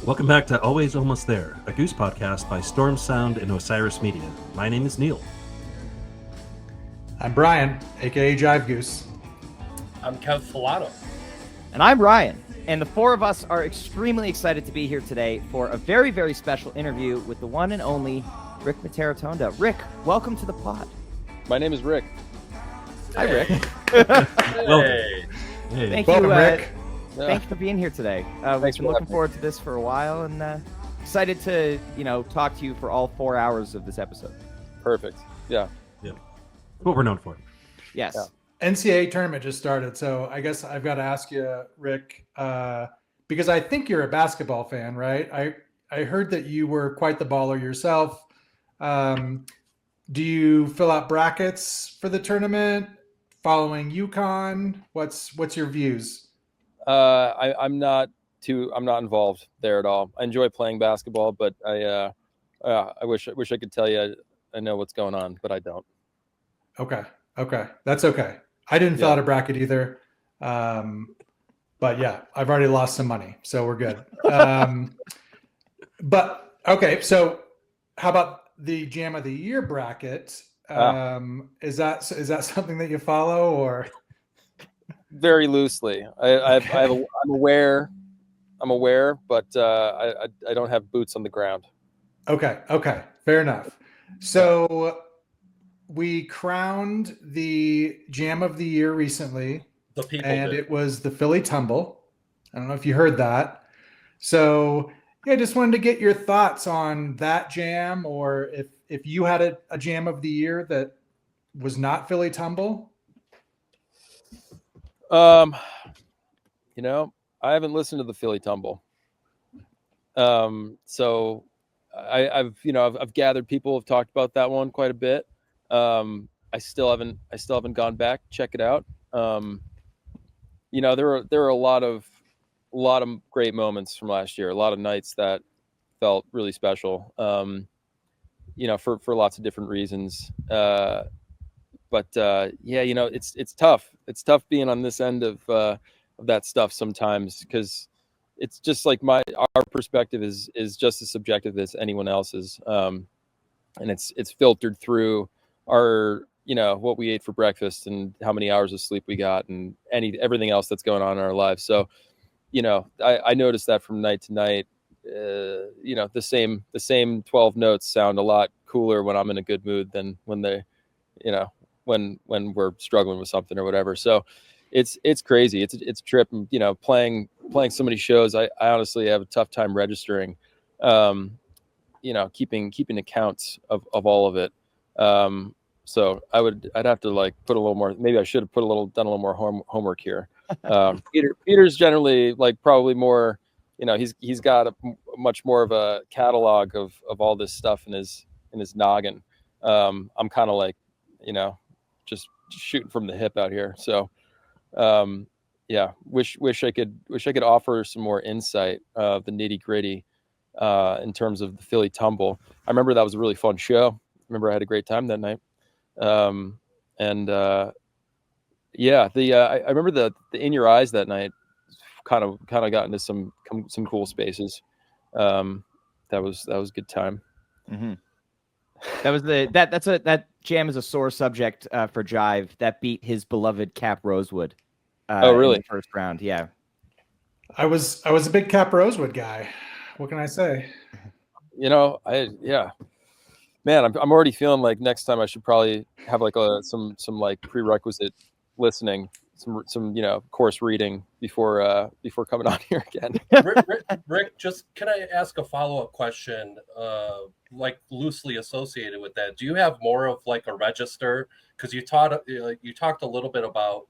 Welcome back to Always Almost There, a Goose podcast by Storm Sound and Osiris Media. My name is Neil. I'm Brian, aka Jive Goose. I'm Kev Filato. And I'm Ryan. And the four of us are extremely excited to be here today for a very, very special interview with the one and only Rick Mitarotonda. Rick, welcome to the pod. My name is Rick. Hi, Rick. Hey. Thank Welcome, you, Rick. Thanks for being here today. We've been looking forward to this for a while, and excited to talk to you for all 4 hours of this episode. Perfect. Yeah. What we're known for. Yes. Yeah. NCAA tournament just started, so I guess I've got to ask you, Rick, because I think you're a basketball fan, right? I heard that you were quite the baller yourself. Do you fill out brackets for the tournament? Following UConn? What's your views? I'm not involved there at all. I enjoy playing basketball, but I wish I could tell you I know what's going on, but I don't. Okay. That's okay. I didn't fill out a bracket either. But yeah, I've already lost some money, so we're good. But okay, so how about the Jam of the Year bracket? Is that something that you follow, or? Very loosely. I'm aware, but I don't have boots on the ground. Okay, fair enough. So we crowned the Jam of the Year recently, it was the Philly Tumble. I don't know if you heard that. So yeah, just wanted to get your thoughts on that jam, or if you had a Jam of the Year that was not Philly Tumble. I haven't listened to the Philly Tumble. So I've gathered people have talked about that one quite a bit. I still haven't gone back to check it out. There are a lot of great moments from last year, a lot of nights that felt really special. For lots of different reasons. It's tough. It's tough being on this end of that stuff sometimes, because it's just like our perspective is just as subjective as anyone else's, and it's filtered through our what we ate for breakfast and how many hours of sleep we got and everything else that's going on in our lives. So I noticed that from night to night. The same 12 notes sound a lot cooler when I'm in a good mood than when they when we're struggling with something or whatever. So it's crazy. It's a trip. And, playing so many shows, I honestly have a tough time registering, keeping accounts of all of it. So I'd have to put a little more, maybe I should have done a little more homework here. Peter's generally probably more, he's got a much more of a catalog of all this stuff in his noggin. I'm kind of just shooting from the hip out here. So, wish I could offer some more insight of the nitty gritty, in terms of the Philly Tumble. I remember that was a really fun show. I remember I had a great time that night. I remember the In Your Eyes that night kind of got into some cool spaces. That was a good time. Mm-hmm. That jam is a sore subject for Jive. That beat his beloved Cap Rosewood. Oh, really? In the first round, yeah. I was a big Cap Rosewood guy. What can I say? Man, I'm already feeling like next time I should probably have some prerequisite listening, some course reading before coming on here again. Rick, just can I ask a follow-up question, loosely associated with that? Do you have more of a register? Because you talked a little bit about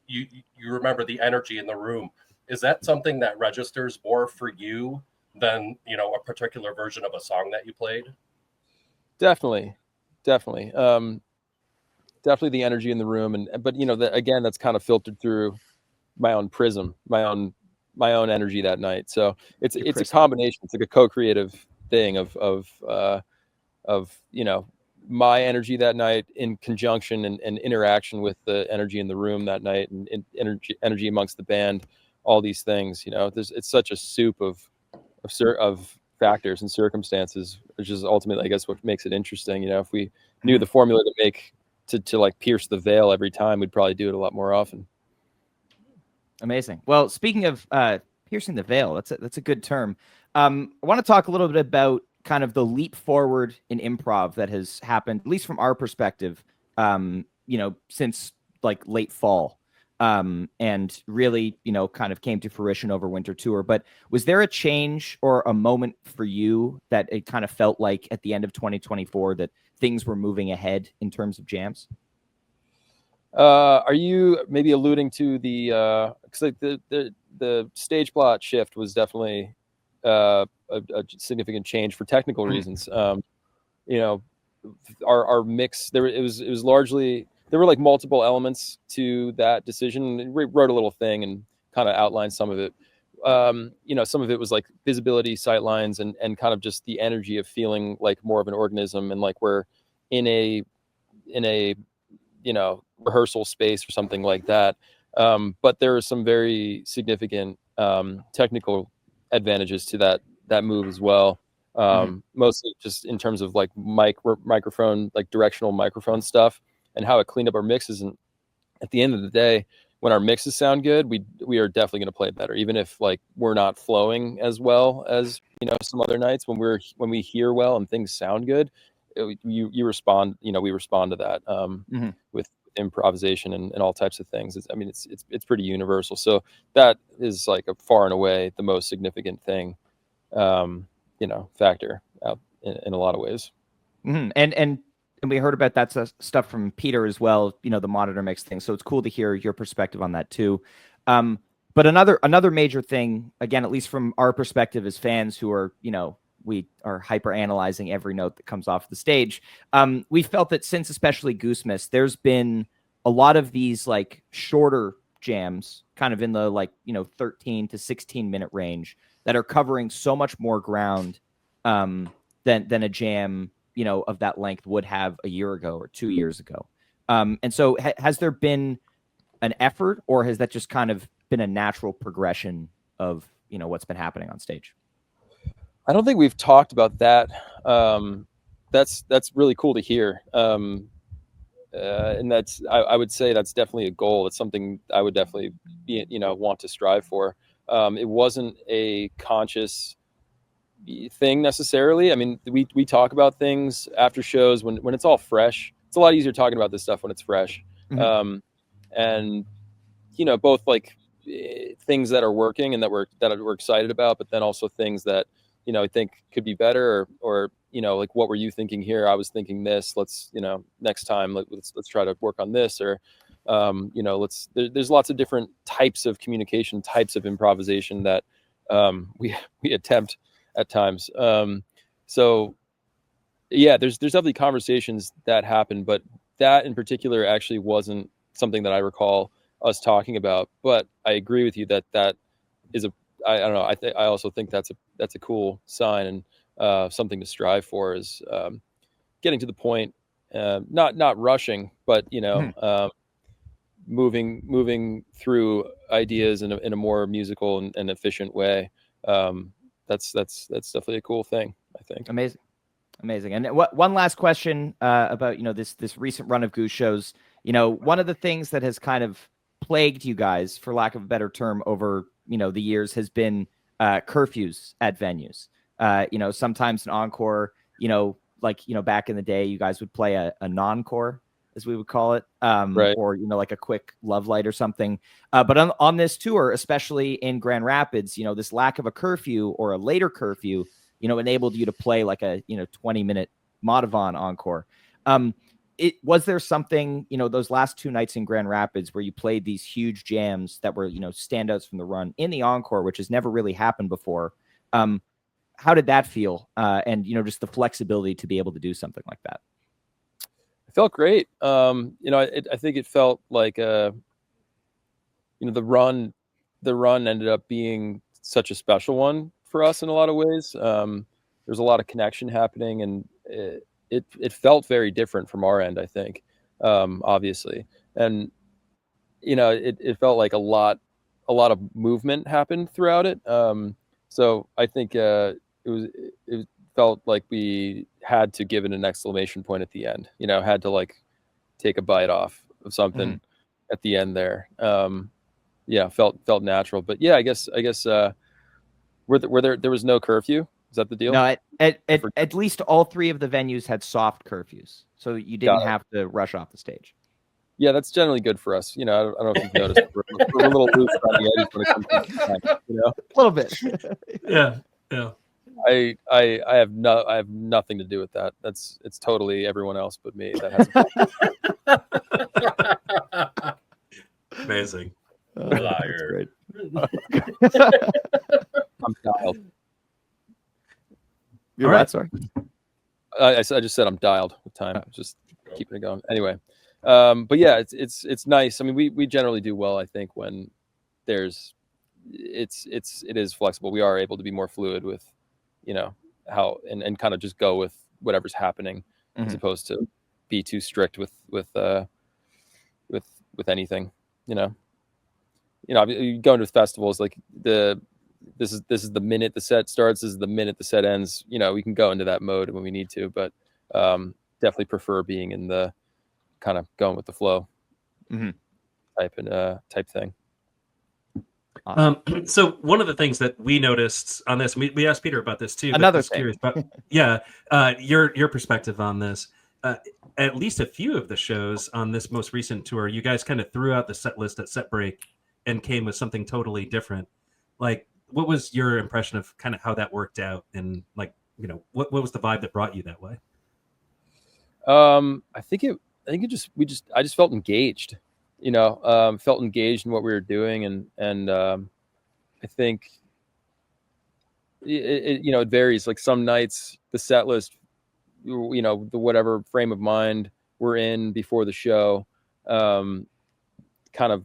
you remember the energy in the room. Is that something that registers more for you than a particular version of a song that you played? Definitely. Definitely the energy in the room, but again, that's kind of filtered through my own prism, my own energy that night. So it's a combination. It's like a co-creative thing of my energy that night in conjunction and interaction with the energy in the room that night, and energy amongst the band, all these things. It's such a soup of of factors and circumstances, which is ultimately, I guess, what makes it interesting. If we knew the formula to like pierce the veil every time, we'd probably do it a lot more often. Amazing. Well, speaking of piercing the veil, that's a good term. I want to talk a little bit about kind of the leap forward in improv that has happened, at least from our perspective, since like late fall, and really, kind of came to fruition over winter tour. But was there a change or a moment for you that it kind of felt like at the end of 2024 that things were moving ahead in terms of jams? Are you maybe alluding to the because like the stage plot shift was definitely a significant change for technical reasons. Our mix it was largely, there were like multiple elements to that decision. We wrote a little thing and kind of outlined some of it. Some of it was like visibility, sight lines, and kind of just the energy of feeling like more of an organism, and like we're in a rehearsal space or something like that. But there are some very significant technical advantages to that move as well. Mostly just in terms of like microphone, like directional microphone stuff, and how it cleaned up our mixes. And at the end of the day, when our mixes sound good, we are definitely going to play better, even if like we're not flowing as well as some other nights. When we hear well and things sound good, you respond. We respond to that with improvisation and all types of things. It's pretty universal. So that is like a far and away the most significant thing, factor out in a lot of ways. And we heard about that stuff from Peter as well, the monitor mix thing. So it's cool to hear your perspective on that too. But another major thing, again, at least from our perspective as fans who are, we are hyper analyzing every note that comes off the stage. We felt that since especially Goose Miss, there's been a lot of these like shorter jams kind of in the 13 to 16 minute range that are covering so much more ground than a jam, of that length would have a year ago or 2 years ago. And so has there been an effort, or has that just kind of been a natural progression of, what's been happening on stage? I don't think we've talked about that. That's really cool to hear. And that's, I would say that's definitely a goal. It's something I would definitely want to strive for. It wasn't a conscious thing necessarily. I mean, we talk about things after shows when it's all fresh. It's a lot easier talking about this stuff when it's fresh. And both like things that are working and that we're excited about, but then also things that I think could be better, or like, what were you thinking here? I was thinking this. Let's next time let's try to work on this, or there's lots of different types of communication, types of improvisation that we attempt at times. So yeah, there's definitely conversations that happen, but that in particular actually wasn't something that I recall us talking about. But I agree with you that is I don't know. I also think that's a cool sign, and something to strive for is getting to the point, not rushing, but moving through ideas in a more musical and efficient way. That's definitely a cool thing, I think. Amazing. And one last question about this recent run of Goose shows. One of the things that has kind of plagued you guys, for lack of a better term, over the years has been curfews at venues. Sometimes an encore, back in the day, you guys would play a non-core, as we would call it, right. Or like a quick love light or something. But on this tour, especially in Grand Rapids, this lack of a curfew or a later curfew, enabled you to play like a 20-minute Madhavan encore. Was there something, those last two nights in Grand Rapids where you played these huge jams that were, standouts from the run in the encore, which has never really happened before? How did that feel? And, just the flexibility to be able to do something like that. It felt great. I think it felt like, the run ended up being such a special one for us in a lot of ways. There's a lot of connection happening, and it felt very different from our end, I think, obviously. And, it felt like a lot of movement happened throughout it. So I think it felt like we had to give it an exclamation point at the end. Had to like take a bite off of something at the end there. Felt natural. But yeah, I guess there was no curfew. Is that the deal? No, at least all three of the venues had soft curfews, so you didn't have to rush off the stage. Yeah, that's generally good for us. I don't know if you've noticed, we're a little loose on the edges when it comes to time, a little bit. Yeah. I have nothing to do with that. It's totally everyone else but me that has. Amazing. Liar. I'm dialed. You're right. Sorry. I just said I'm dialed with time. Just keeping it going. Anyway, but yeah, it's nice. I mean, we generally do well, I think, when it is flexible. We are able to be more fluid with, how and kind of just go with whatever's happening, as opposed to be too strict with anything. You go into festivals like this is the minute the set starts, this is the minute the set ends. We can go into that mode when we need to, but definitely prefer being in the kind of going with the flow type thing. Awesome. So one of the things that we noticed on this, we asked Peter about this too. Another thing. Curious about, your perspective on this. At least a few of the shows on this most recent tour, you guys kind of threw out the set list at set break and came with something totally different. Like, what was your impression of kind of how that worked out, and like, what was the vibe that brought you that way? I just felt engaged. Felt engaged in what we were doing, and I think it varies. Like some nights, the set list, the whatever frame of mind we're in before the show, kind of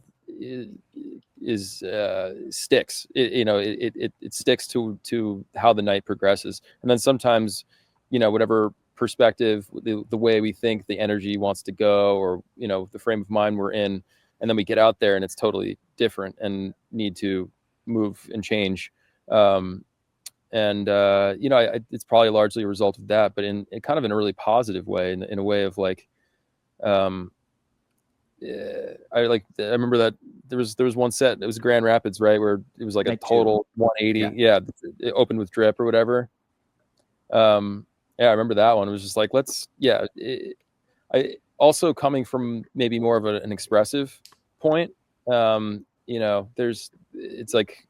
sticks. It sticks to how the night progresses, and then sometimes, whatever perspective, the way we think the energy wants to go, or the frame of mind we're in, and then we get out there and it's totally different and need to move and change. It's probably largely a result of that, but in kind of an really positive way, in a way of like, I remember that there was one set, it was Grand Rapids, right, where it was like a total 180. Yeah, it opened with Drip or whatever. I remember that one. It was just like, I also, coming from maybe more of an expressive point, it's like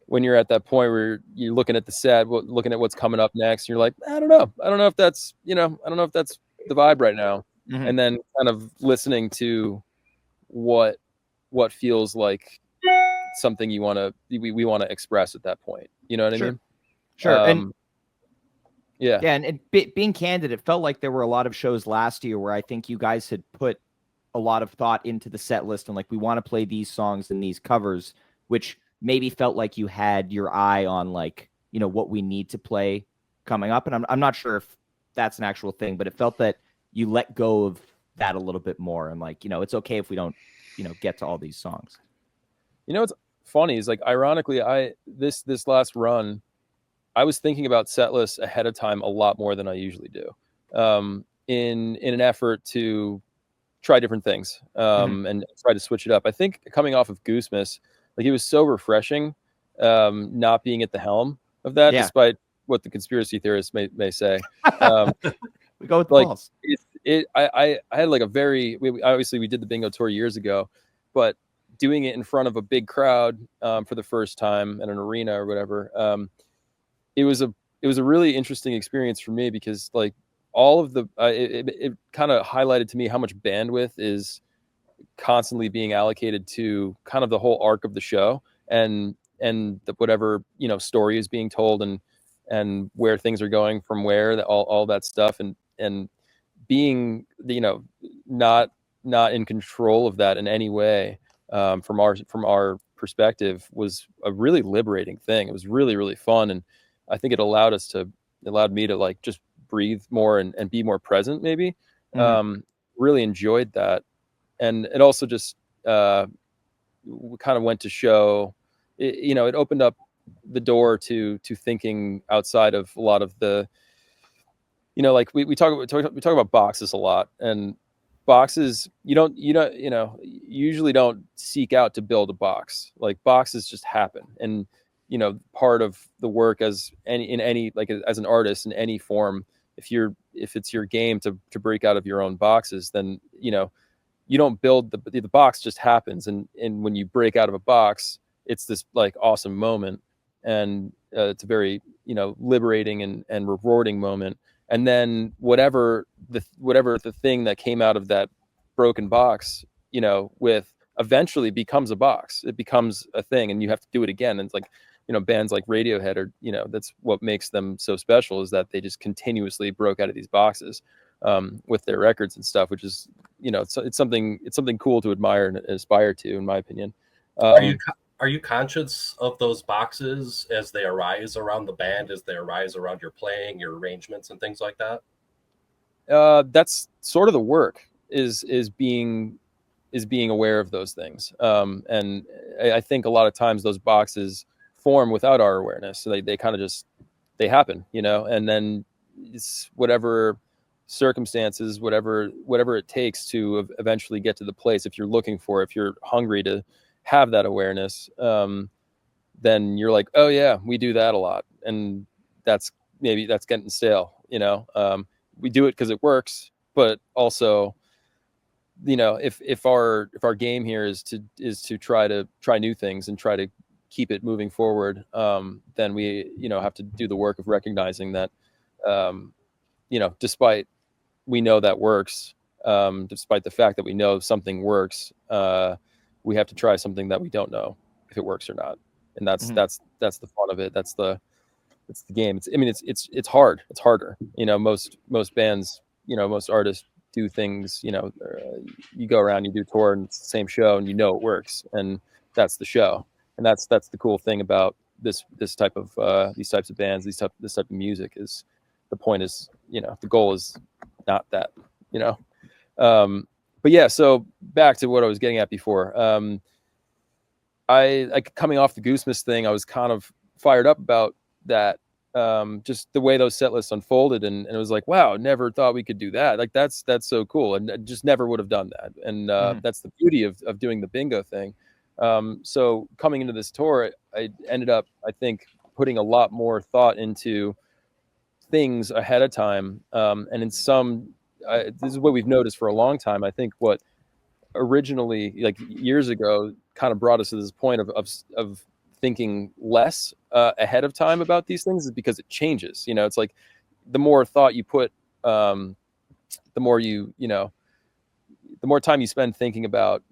when you're at that point where you're looking at the set, looking at what's coming up next, you're like, I don't know if that's the vibe right now. And then kind of listening to what feels like something we want to express at that point. You know what I mean? Sure. And being candid, it felt like there were a lot of shows last year where I think you guys had put a lot of thought into the set list, and like, we want to play these songs and these covers, which maybe felt like you had your eye on, like, what we need to play coming up. And I'm not sure if that's an actual thing, but it felt that you let go of that a little bit more, and like, it's okay if we don't, get to all these songs. What's funny is, like, ironically, this last run, I was thinking about set lists ahead of time a lot more than I usually do, in an effort to try different things, and try to switch it up. I think coming off of Goose, like, it was so refreshing, not being at the helm of that, despite what the conspiracy theorists may say. We go with the balls. I had like obviously we did the bingo tour years ago, but doing it in front of a big crowd for the first time in an arena or whatever, it was a really interesting experience for me, because like all of the it kind of highlighted to me how much bandwidth is constantly being allocated to kind of the whole arc of the show, and whatever story is being told, and where things are going from where, all that stuff, and being not in control of that in any way, from our perspective, was a really liberating thing. It was really, really fun, and I think it allowed me to like just breathe more and be more present, maybe. Really enjoyed that. And it also just kind of went to show, it opened up the door to thinking outside of a lot of the, you know, like we talk about boxes a lot, and boxes, you usually don't seek out to build a box. Like boxes just happen. And, you know, part of the work as an artist in any form, if it's your game to break out of your own boxes, then, you know, you don't build the box, just happens. And when you break out of a box, it's this like awesome moment. And it's a very, you know, liberating and rewarding moment. And then whatever the thing that came out of that broken box, you know, with eventually becomes a box. It becomes a thing, and you have to do it again. And it's like, you know, bands like Radiohead are, you know, that's what makes them so special, is that they just continuously broke out of these boxes with their records and stuff, which is, you know, it's something cool to admire and aspire to, in my opinion. Are you conscious of those boxes as they arise around the band, as they arise around your playing, your arrangements, and things like that? That's sort of the work, is being aware of those things. And I think a lot of times those boxes form without our awareness. So they kind of just, they happen, you know, and then it's whatever circumstances, whatever it takes to eventually get to the place. If you're looking for, if you're hungry to have that awareness, then you're like, oh yeah, we do that a lot. And that's getting stale, you know. We do it because it works, but also, you know, if our game here is to try new things and try to keep it moving forward, then we, you know, have to do the work of recognizing that, you know, despite we know that works, despite the fact that we know something works, we have to try something that we don't know if it works or not. And that's the fun of it. That's the game. It's hard. It's harder. You know, most bands, you know, most artists do things, you know, you go around, you do tour, and it's the same show, and you know it works, and that's the show. And that's the cool thing about this type of these types of bands, this type of music, is the point is, you know, the goal is not that, you know. But yeah, so back to what I was getting at before. I coming off the Goose thing, I was kind of fired up about that. Just the way those set lists unfolded, and it was like, wow, never thought we could do that. Like that's so cool, and I just never would have done that. And that's the beauty of doing the bingo thing. So coming into this tour, I ended up, I think, putting a lot more thought into things ahead of time. And in some, this is what we've noticed for a long time. I think what originally, like years ago, kind of brought us to this point of thinking less ahead of time about these things, is because it changes. You know, it's like the more thought you put, the more you know, the more time you spend thinking about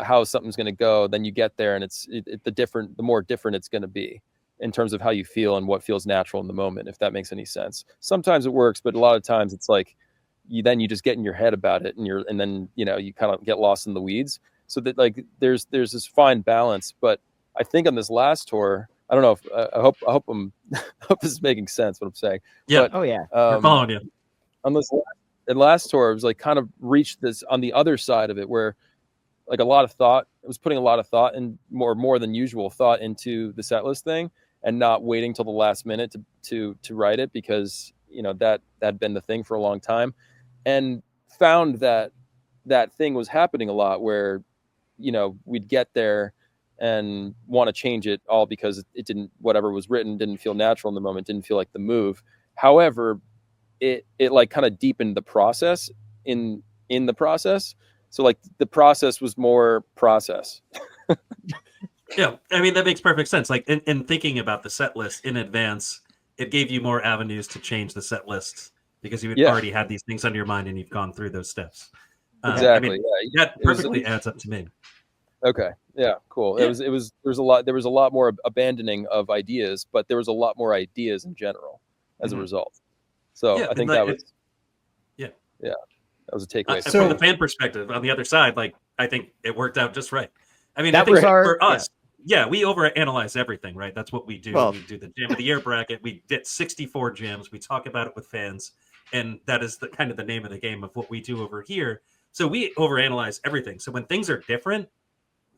how something's going to go, then you get there, and the more different it's going to be in terms of how you feel and what feels natural in the moment, if that makes any sense. Sometimes it works, but a lot of times it's like you just get in your head about it, and then, you know, you kind of get lost in the weeds. So that, like, there's this fine balance. But I think on this last tour, I don't know if I hope this is making sense what I'm saying. Yeah. But, We're following you. On this last tour, it was like kind of reached this on the other side of it, where like a lot of thought, it was putting a lot of thought, and more than usual thought, into the set list thing, and not waiting till the last minute to write it, because, you know, that had been the thing for a long time, and found that thing was happening a lot, where, you know, we'd get there and want to change it all because it didn't, whatever was written didn't feel natural in the moment, didn't feel like the move. However, it like kind of deepened the process in the process. So like the process was more process. Yeah, I mean, that makes perfect sense. Like in thinking about the set list in advance, it gave you more avenues to change the set list, because you had already had these things on your mind and you've gone through those steps. Exactly. I mean, that perfectly adds up to me. Okay. Yeah. Cool. Yeah. There was a lot more abandoning of ideas, but there was a lot more ideas in general as a result. So I think that was, that was a takeaway. From the fan perspective, on the other side, like, I think it worked out just right. I mean, that I think was for us, we overanalyze everything, right? That's what we do. Well, we do the Jam of the Year bracket. We did 64 jams. We talk about it with fans, and that is the kind of the name of the game of what we do over here. So we overanalyze everything. So when things are different,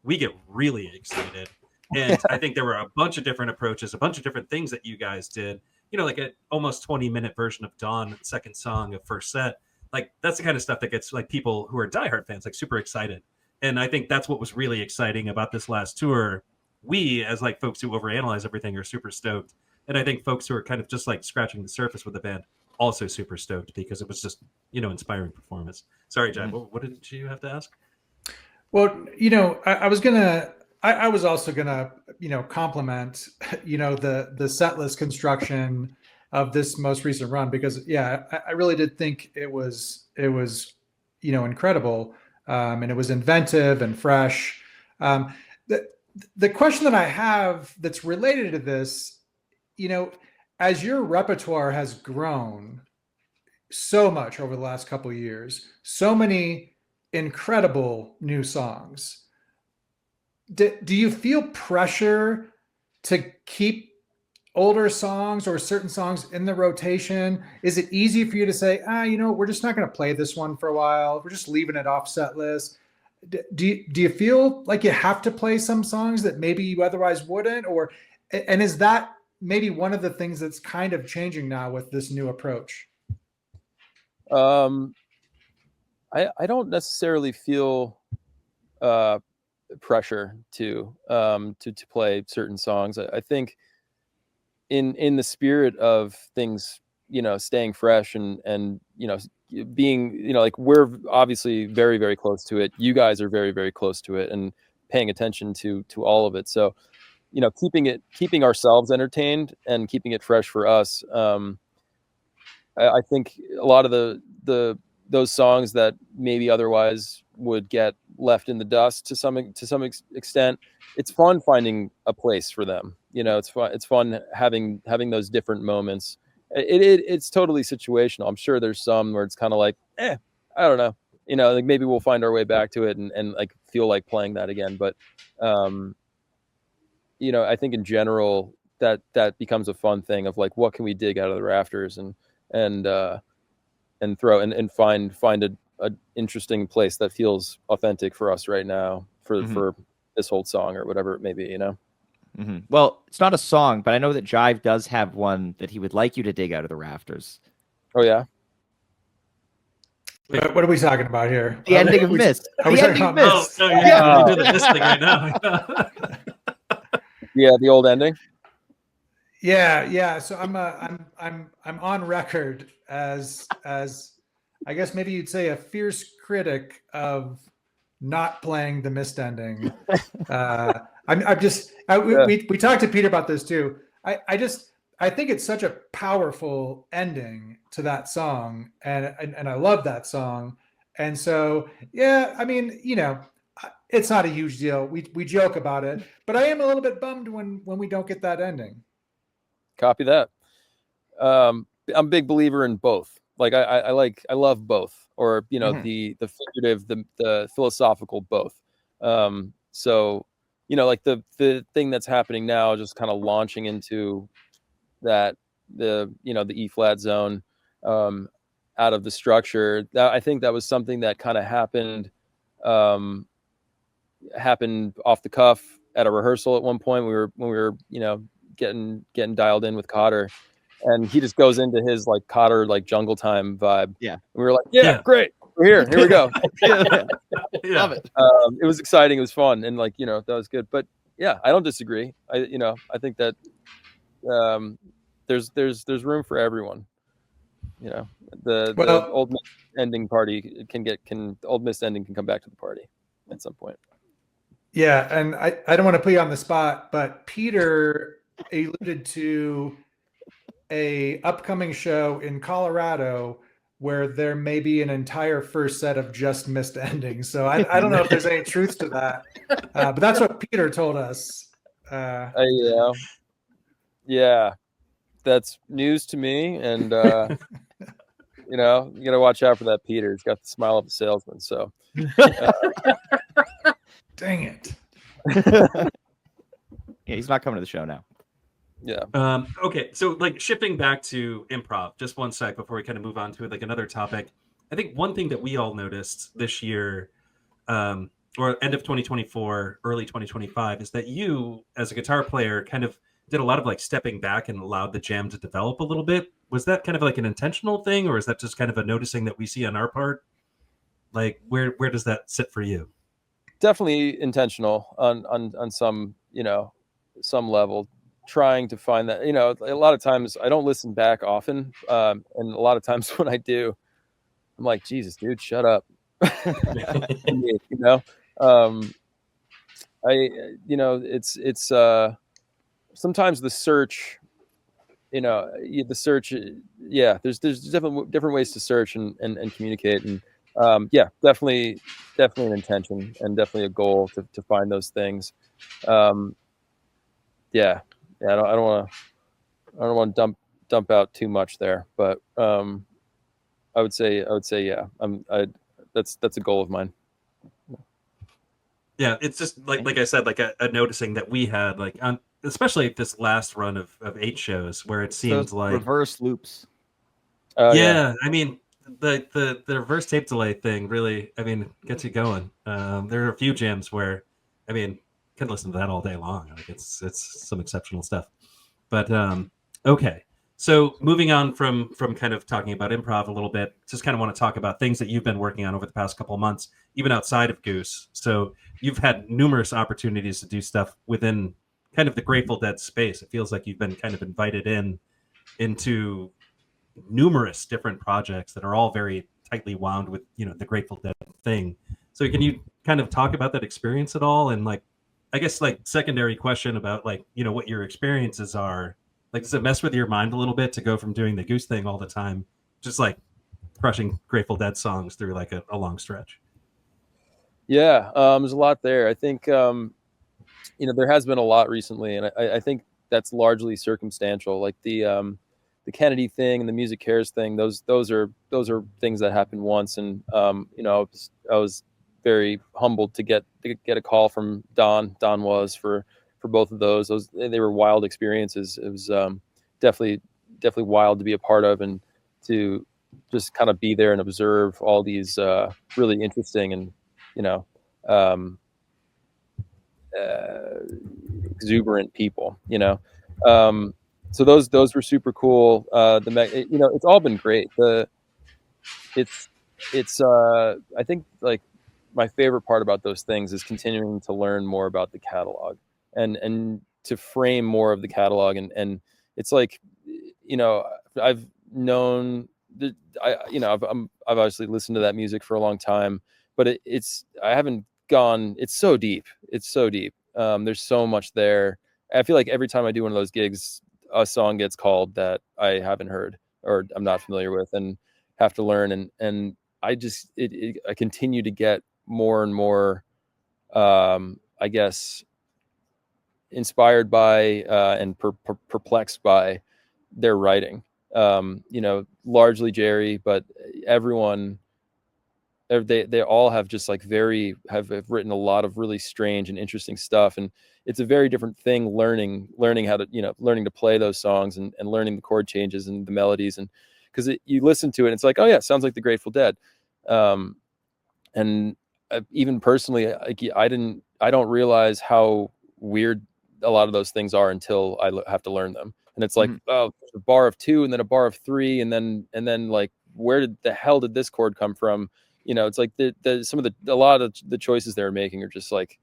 we get really excited. And I think there were a bunch of different approaches, a bunch of different things that you guys did. You know, like an almost 20-minute version of Dawn, second song of first set. Like that's the kind of stuff that gets like people who are diehard fans like super excited. And I think that's what was really exciting about this last tour. We, as like folks who overanalyze everything, are super stoked. And I think folks who are kind of just like scratching the surface with the band also super stoked because it was just, you know, inspiring performance. Sorry, Jack, what did you have to ask? Well, you know, I was also gonna, you know, compliment, you know, the set list construction of this most recent run, because yeah, I really did think it was, you know, incredible. And it was inventive and fresh. The question that I have that's related to this, you know, as your repertoire has grown so much over the last couple of years, so many incredible new songs, do you feel pressure to keep older songs or certain songs in the rotation? Is it easy for you to say, you know, we're just not going to play this one for a while, we're just leaving it off set list? Do you feel like you have to play some songs that maybe you otherwise wouldn't? And is that maybe one of the things that's kind of changing now with this new approach? I don't necessarily feel pressure to play certain songs. I think in the spirit of things, you know, staying fresh and you know, being, you know, like we're obviously very, very close to it. You guys are very, very close to it and paying attention to all of it. So, you know, keeping ourselves entertained and keeping it fresh for us. I think a lot of those songs that maybe otherwise would get left in the dust to some extent, it's fun finding a place for them. You know, it's fun having those different moments. It's totally situational. I'm sure there's some where it's kind of like, I don't know, you know, like maybe we'll find our way back to it and like feel like playing that again. But, you know, I think in general that becomes a fun thing of like, what can we dig out of the rafters and throw and find a interesting place that feels authentic for us right now for this whole song or whatever it may be, you know? Mm-hmm. Well, it's not a song, but I know that Jive does have one that he would like you to dig out of the rafters. Oh yeah. What are we talking about here? The ending of Mist. The ending of Mist. Oh yeah, we're doing the Mist thing right now. Yeah, the old ending. Yeah. So I'm on record as I guess maybe you'd say a fierce critic of not playing the Mist ending. We talked to Peter about this too. I think it's such a powerful ending to that song, and I love that song. And so yeah, I mean, you know, it's not a huge deal. We joke about it, but I am a little bit bummed when we don't get that ending. Copy that. I'm a big believer in both. Like I love both, or you know, the figurative, the philosophical both. So you know, like the thing that's happening now, just kind of launching into that the E flat zone out of the structure. That I think that was something that kind of happened off the cuff at a rehearsal at one point. When we were you know, getting dialed in with Cotter, and he just goes into his like Cotter like jungle time vibe. Yeah, and we were like, yeah. Great, we're here we go. Love it. It was exciting, it was fun, and like, you know, that was good. But yeah, I don't disagree. I think that there's room for everyone. You know, the old Mist ending party the old Mist ending can come back to the party at some point. Yeah, and I don't want to put you on the spot, but Peter alluded to a upcoming show in Colorado where there may be an entire first set of just Mist endings. So I don't know if there's any truth to that, but that's what Peter told us. Yeah, that's news to me, and you know, you gotta watch out for that Peter. He's got the smile of a salesman. So, dang it. Yeah, he's not coming to the show now. Yeah. Okay, so like shifting back to improv, just one sec before we kind of move on to like another topic. I think one thing that we all noticed this year, or end of 2024, early 2025, is that you, as a guitar player, kind of did a lot of like stepping back and allowed the jam to develop a little bit. Was that kind of like an intentional thing, or is that just kind of a noticing that we see on our part? Like, where does that sit for you? Definitely intentional on some, some level, trying to find that, a lot of times I don't listen back often. And a lot of times when I do, I'm like, Jesus, dude, shut up. It's sometimes the search, there's different ways to search and communicate. And definitely an intention and definitely a goal to find those things. I don't want to dump out too much there, but I would say yeah, that's a goal of mine. Yeah, it's just like I said, like a noticing that we had, like, on especially this last run of 8 shows, where it seems like reverse loops. I mean, the reverse tape delay thing really, I mean, gets you going. There are a few jams where, I mean, can listen to that all day long. Like, it's some exceptional stuff. But okay, so moving on from kind of talking about improv a little bit, just kind of want to talk about things that you've been working on over the past couple of months, even outside of Goose. So you've had numerous opportunities to do stuff within kind of the Grateful Dead space. It feels like you've been kind of invited into numerous different projects that are all very tightly wound with, the Grateful Dead thing. So can you kind of talk about that experience at all? And like, I guess like secondary question about like, what your experiences are. Like, does it mess with your mind a little bit to go from doing the Goose thing all the time, just like crushing Grateful Dead songs through like a long stretch? Yeah, there's a lot there. I think, there has been a lot recently, and I think that's largely circumstantial. Like the Kennedy thing and the Music Cares thing, those are things that happened once. And, I was very humbled to get a call from Don was for both of those. They were wild experiences. It was definitely wild to be a part of, and to just kind of be there and observe all these really interesting and exuberant people. So those were super cool. It's all been great. It's I think like my favorite part about those things is continuing to learn more about the catalog and to frame more of the catalog. And it's like, I've known that I've obviously listened to that music for a long time, but I haven't gone, it's so deep. There's so much there. I feel like every time I do one of those gigs, a song gets called that I haven't heard or I'm not familiar with and have to learn. And I just, I continue to get more and more, I guess, inspired by and perplexed by their writing. Largely Jerry, but everyone, they all have just like have written a lot of really strange and interesting stuff. And it's a very different thing learning how to, learning to play those songs and learning the chord changes and the melodies. And because you listen to it, and it's like, oh yeah, it sounds like the Grateful Dead. And even personally, I don't realize how weird a lot of those things are until I have to learn them. And it's like, oh, there's a bar of 2 and then a bar of 3. And then like, where the hell did this chord come from? It's like a lot of the choices they're making are just like,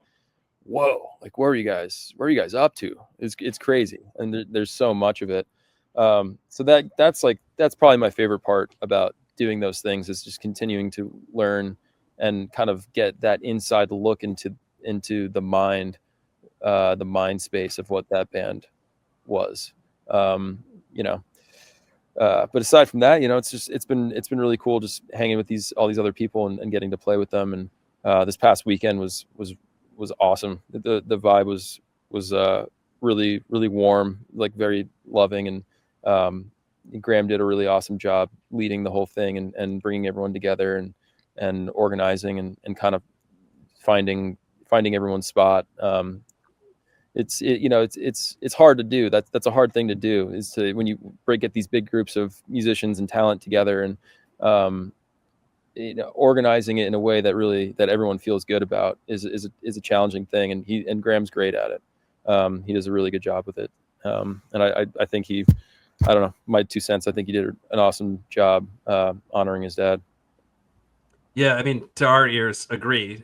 whoa, like, where are you guys up to? It's crazy. And there's so much of it. So that's probably my favorite part about doing those things, is just continuing to learn and kind of get that inside look into the mind space of what that band was. But aside from that, it's been really cool just hanging with all these other people and getting to play with them. And this past weekend was awesome. The vibe was really, really warm, like very loving. And Graham did a really awesome job leading the whole thing and bringing everyone together and organizing and kind of finding everyone's spot. It's hard to do. That's a hard thing to do, is to, when you get these big groups of musicians and talent together, and organizing it in a way that everyone feels good about is a challenging thing, and Graham's great at it. He does a really good job with it, and I think I don't know, my 2 cents, I think he did an awesome job honoring his dad. Yeah, I mean, to our ears,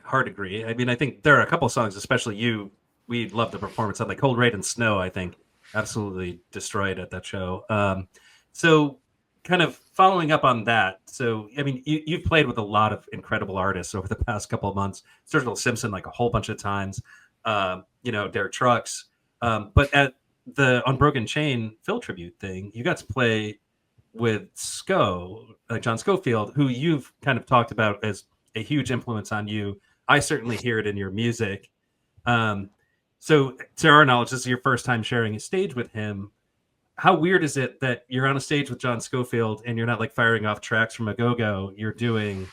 hard agree. I mean, I think there are a couple songs, especially we love the performance of, like Cold Rain and Snow, I think, absolutely destroyed at that show. So kind of following up on that. So, I mean, you've played with a lot of incredible artists over the past couple of months. Sturgill Simpson, like a whole bunch of times, Derek Trucks. But at the Unbroken Chain Phil tribute thing, you got to play with John Scofield, who you've kind of talked about as a huge influence on you. I certainly hear it in your music. So to our knowledge, this is your first time sharing a stage with him. How weird is it that you're on a stage with John Scofield and you're not like firing off tracks from a go-go, you're doing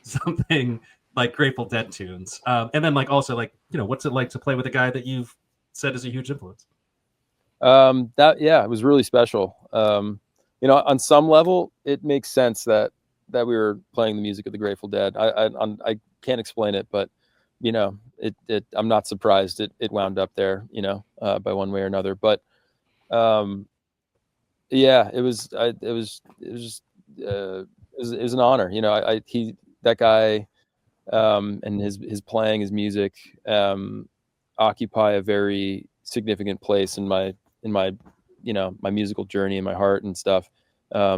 something like Grateful Dead tunes? And then like also like, what's it like to play with a guy that you've said is a huge influence? It was really special. On some level, it makes sense that we were playing the music of the Grateful Dead. I can't explain it, but I'm not surprised it wound up there, by one way or another. But it was an honor. That guy and his playing, his music occupy a very significant place in my my musical journey in my heart and stuff. I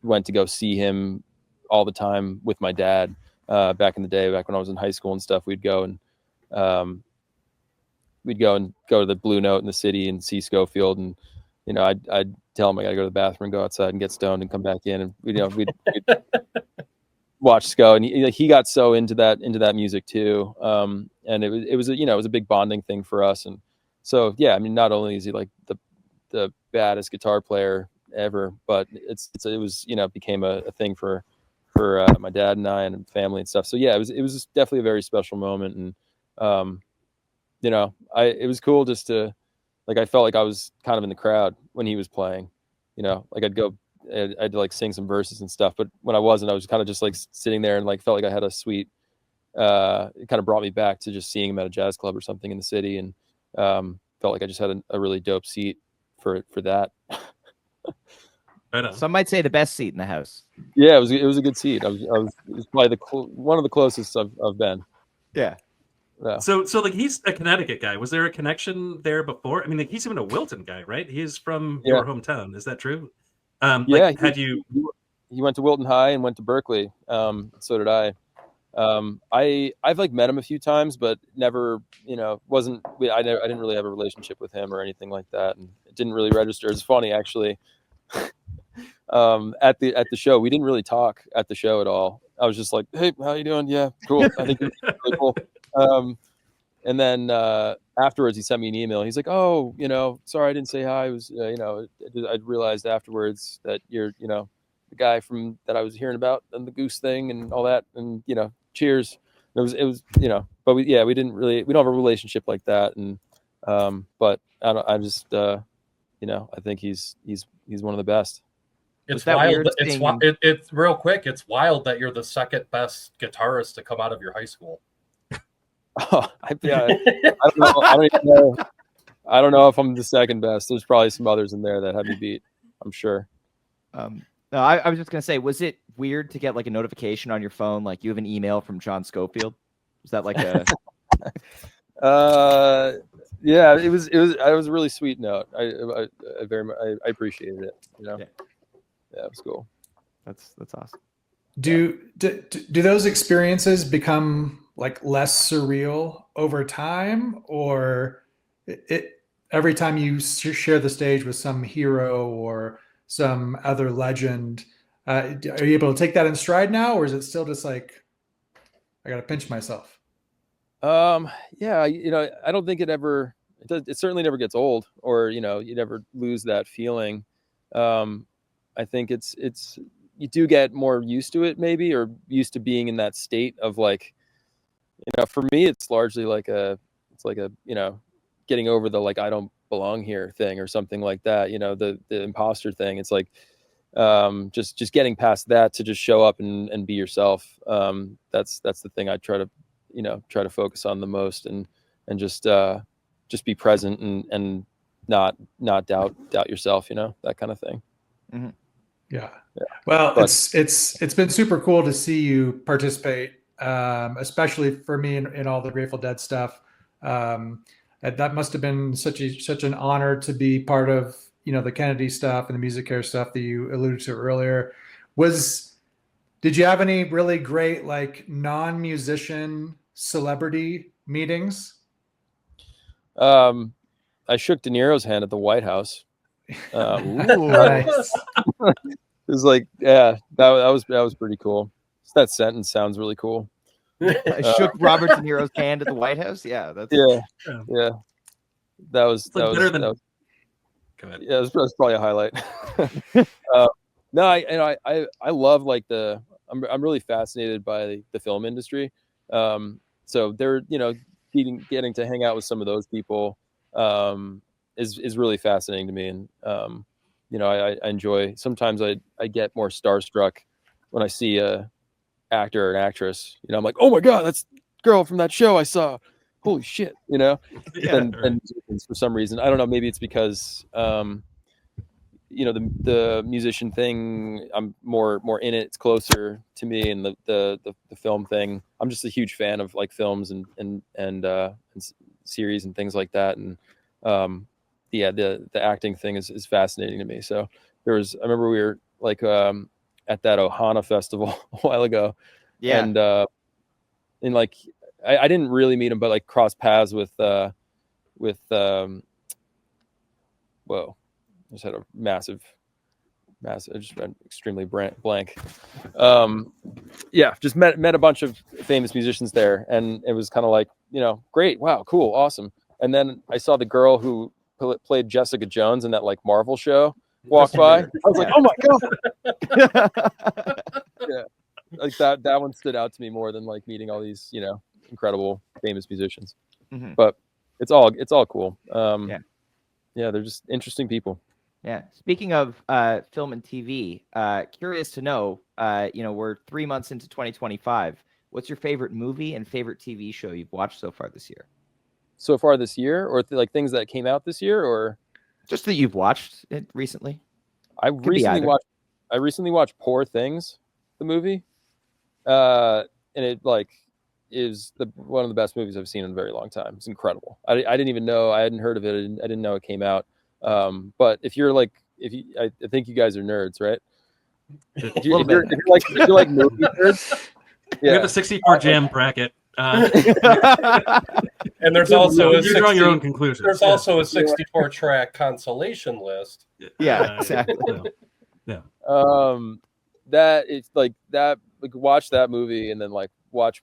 went to go see him all the time with my dad back in the day, back when I was in high school and stuff. We'd go and go to the Blue Note in the city and see Scofield, and I'd tell him I gotta go to the bathroom and go outside and get stoned and come back in, and we'd watch Sco, and he got so into that music too, and it was a big bonding thing for us. And so, yeah, I mean, not only is he like the baddest guitar player ever, but it became a thing for my dad and I and family and stuff. So yeah, it was definitely a very special moment. And it was cool just to, like, I felt like I was kind of in the crowd when he was playing, like I'd like sing some verses and stuff, but when I wasn't, I was kind of just like sitting there and like felt like I had a sweet, it kind of brought me back to just seeing him at a jazz club or something in the city, and felt like I just had a really dope seat for that. Some might say the best seat in the house. Yeah, it was a good seat. It was probably one of the closest I've been. Yeah. Yeah. So like he's a Connecticut guy. Was there a connection there before? I mean, like, he's even a Wilton guy, right? He's from your hometown. Is that true? He went to Wilton High and went to Berkeley. So did I. I've like met him a few times, but never, I didn't really have a relationship with him or anything like that, and it didn't really register. It's funny, actually. At the show, we didn't really talk at the show at all. I was just like, "Hey, how you doing? Yeah, cool. I think you're really cool." And then afterwards, he sent me an email. He's like, "Oh, sorry, I didn't say hi. It was, I realized afterwards that you're, the guy from that I was hearing about and the Goose thing and all that, and cheers." It was, but we don't have a relationship like that, and but I think he's one of the best. It's wild. It's real quick. It's wild that you're the second best guitarist to come out of your high school. Oh, I don't know. I don't know if I'm the second best. There's probably some others in there that had me beat, I'm sure. No, I was just gonna say, was it weird to get like a notification on your phone, like you have an email from John Scofield? Was that like a? Yeah, it was a really sweet note. I very much I appreciated it. Yeah, it was cool. That's awesome. Do those experiences become like less surreal over time, or every time you share the stage with some hero or some other legend, are you able to take that in stride now, or is it still just like, I gotta pinch myself? Yeah, I don't think it certainly never gets old, or you never lose that feeling. I think it's you do get more used to it, maybe, or used to being in that state of like, for me, it's largely like getting over the like I don't belong here thing or something like that. The imposter thing. It's like, just getting past that to just show up and be yourself. That's the thing I try to focus on the most, and just be present and not doubt yourself, that kind of thing. Mm-hmm. Yeah. Well, it's been super cool to see you participate, especially for me in all the Grateful Dead stuff. That must have been such an honor to be part of, the Kennedy stuff and the Music Care stuff that you alluded to earlier. Did you have any really great, like, non-musician celebrity meetings? I shook De Niro's hand at the White House. Nice. It was like, yeah, that was pretty cool. That sentence sounds really cool. I shook Robert De Niro's hand at the White House. Yeah, that's yeah. That was better than. Go ahead. Yeah, that was probably a highlight. No, I love, like, I'm really fascinated by the film industry. So they're getting to hang out with some of those people is really fascinating to me, and I enjoy. Sometimes I get more starstruck when I see a actor or an actress. I'm like, oh my god, that's girl from that show I saw. Holy shit, Yeah, and for some reason, I don't know, maybe it's because the musician thing, I'm more in it. It's closer to me, and the film thing, I'm just a huge fan of, like, films and series and things like that, and the acting thing is fascinating to me. So I remember we were, like, at that Ohana festival a while ago, and like, I didn't really meet him, but, like, cross paths with whoa, I just had a massive I just went extremely blank. Just met a bunch of famous musicians there, and it was kind of like, great, wow, cool, awesome. And then I saw the girl who played Jessica Jones in that, like, Marvel show walk by. I was like, oh my god. Yeah, like that one stood out to me more than, like, meeting all these incredible famous musicians. Mm-hmm. But it's all cool. They're just interesting people. Yeah. Speaking of film and TV, curious to know, we're 3 months into 2025. What's your favorite movie and favorite TV show you've watched so far this year? So far this year, or like things that came out this year, or just that you've watched it recently? I recently watched Poor Things, the movie, and it, like, is one of the best movies I've seen in a very long time. It's incredible. I didn't even know, I hadn't heard of it. I didn't know it came out. But I think you guys are nerds, right? If you're like movie nerds, we have a 64 jam bracket. And there's also you're drawing your own conclusions. There's also a 64 track consolation list. Yeah, exactly. That it's like that. Like, watch that movie and then, like, watch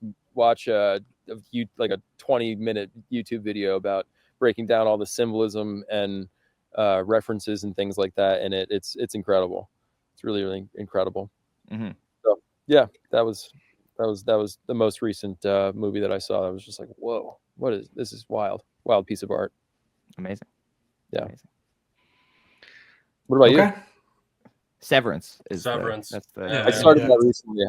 a 20-minute YouTube video about breaking down all the symbolism and references and things like that, and it's incredible. It's really, really incredible. Mm-hmm. So yeah, that was the most recent movie that I saw. I was just like, whoa, this is wild piece of art. Amazing. Yeah. Amazing. What about you? Severance. That's the. I started that recently.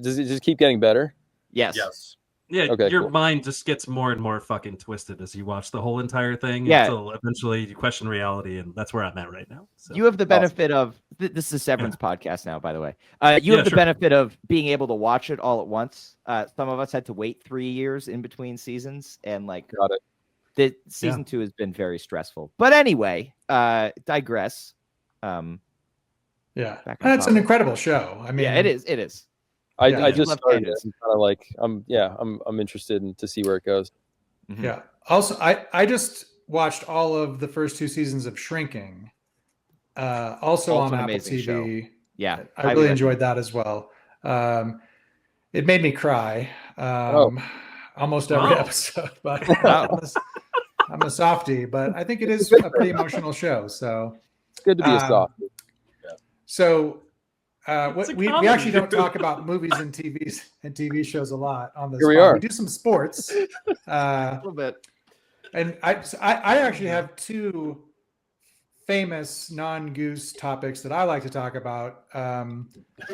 Does it just keep getting better? Yes. Yeah, okay, your cool. mind just gets more and more fucking twisted as you watch the whole entire thing until eventually you question reality, and that's where I'm at right now. So. You have the benefit of this is a Severance podcast now, by the way. You have the benefit of being able to watch it all at once. Some of us had to wait 3 years in between seasons, and, like, got it. The season 2 has been very stressful. But anyway, digress. That's an incredible show. I mean, it is. I just started it. I'm kind of like, I'm interested to see where it goes. Mm-hmm. Yeah. Also, I just watched all of the first 2 seasons of Shrinking. Also on Apple TV. Show. Yeah, I really enjoyed that as well. It made me cry almost every episode. But I'm a softie, but I think it is a pretty emotional show. So it's good to be a softie. So. We actually don't talk about movies and TV shows a lot on this. Here we are. We do some sports, a little bit, and I actually have 2 famous non-Goose topics that I like to talk about.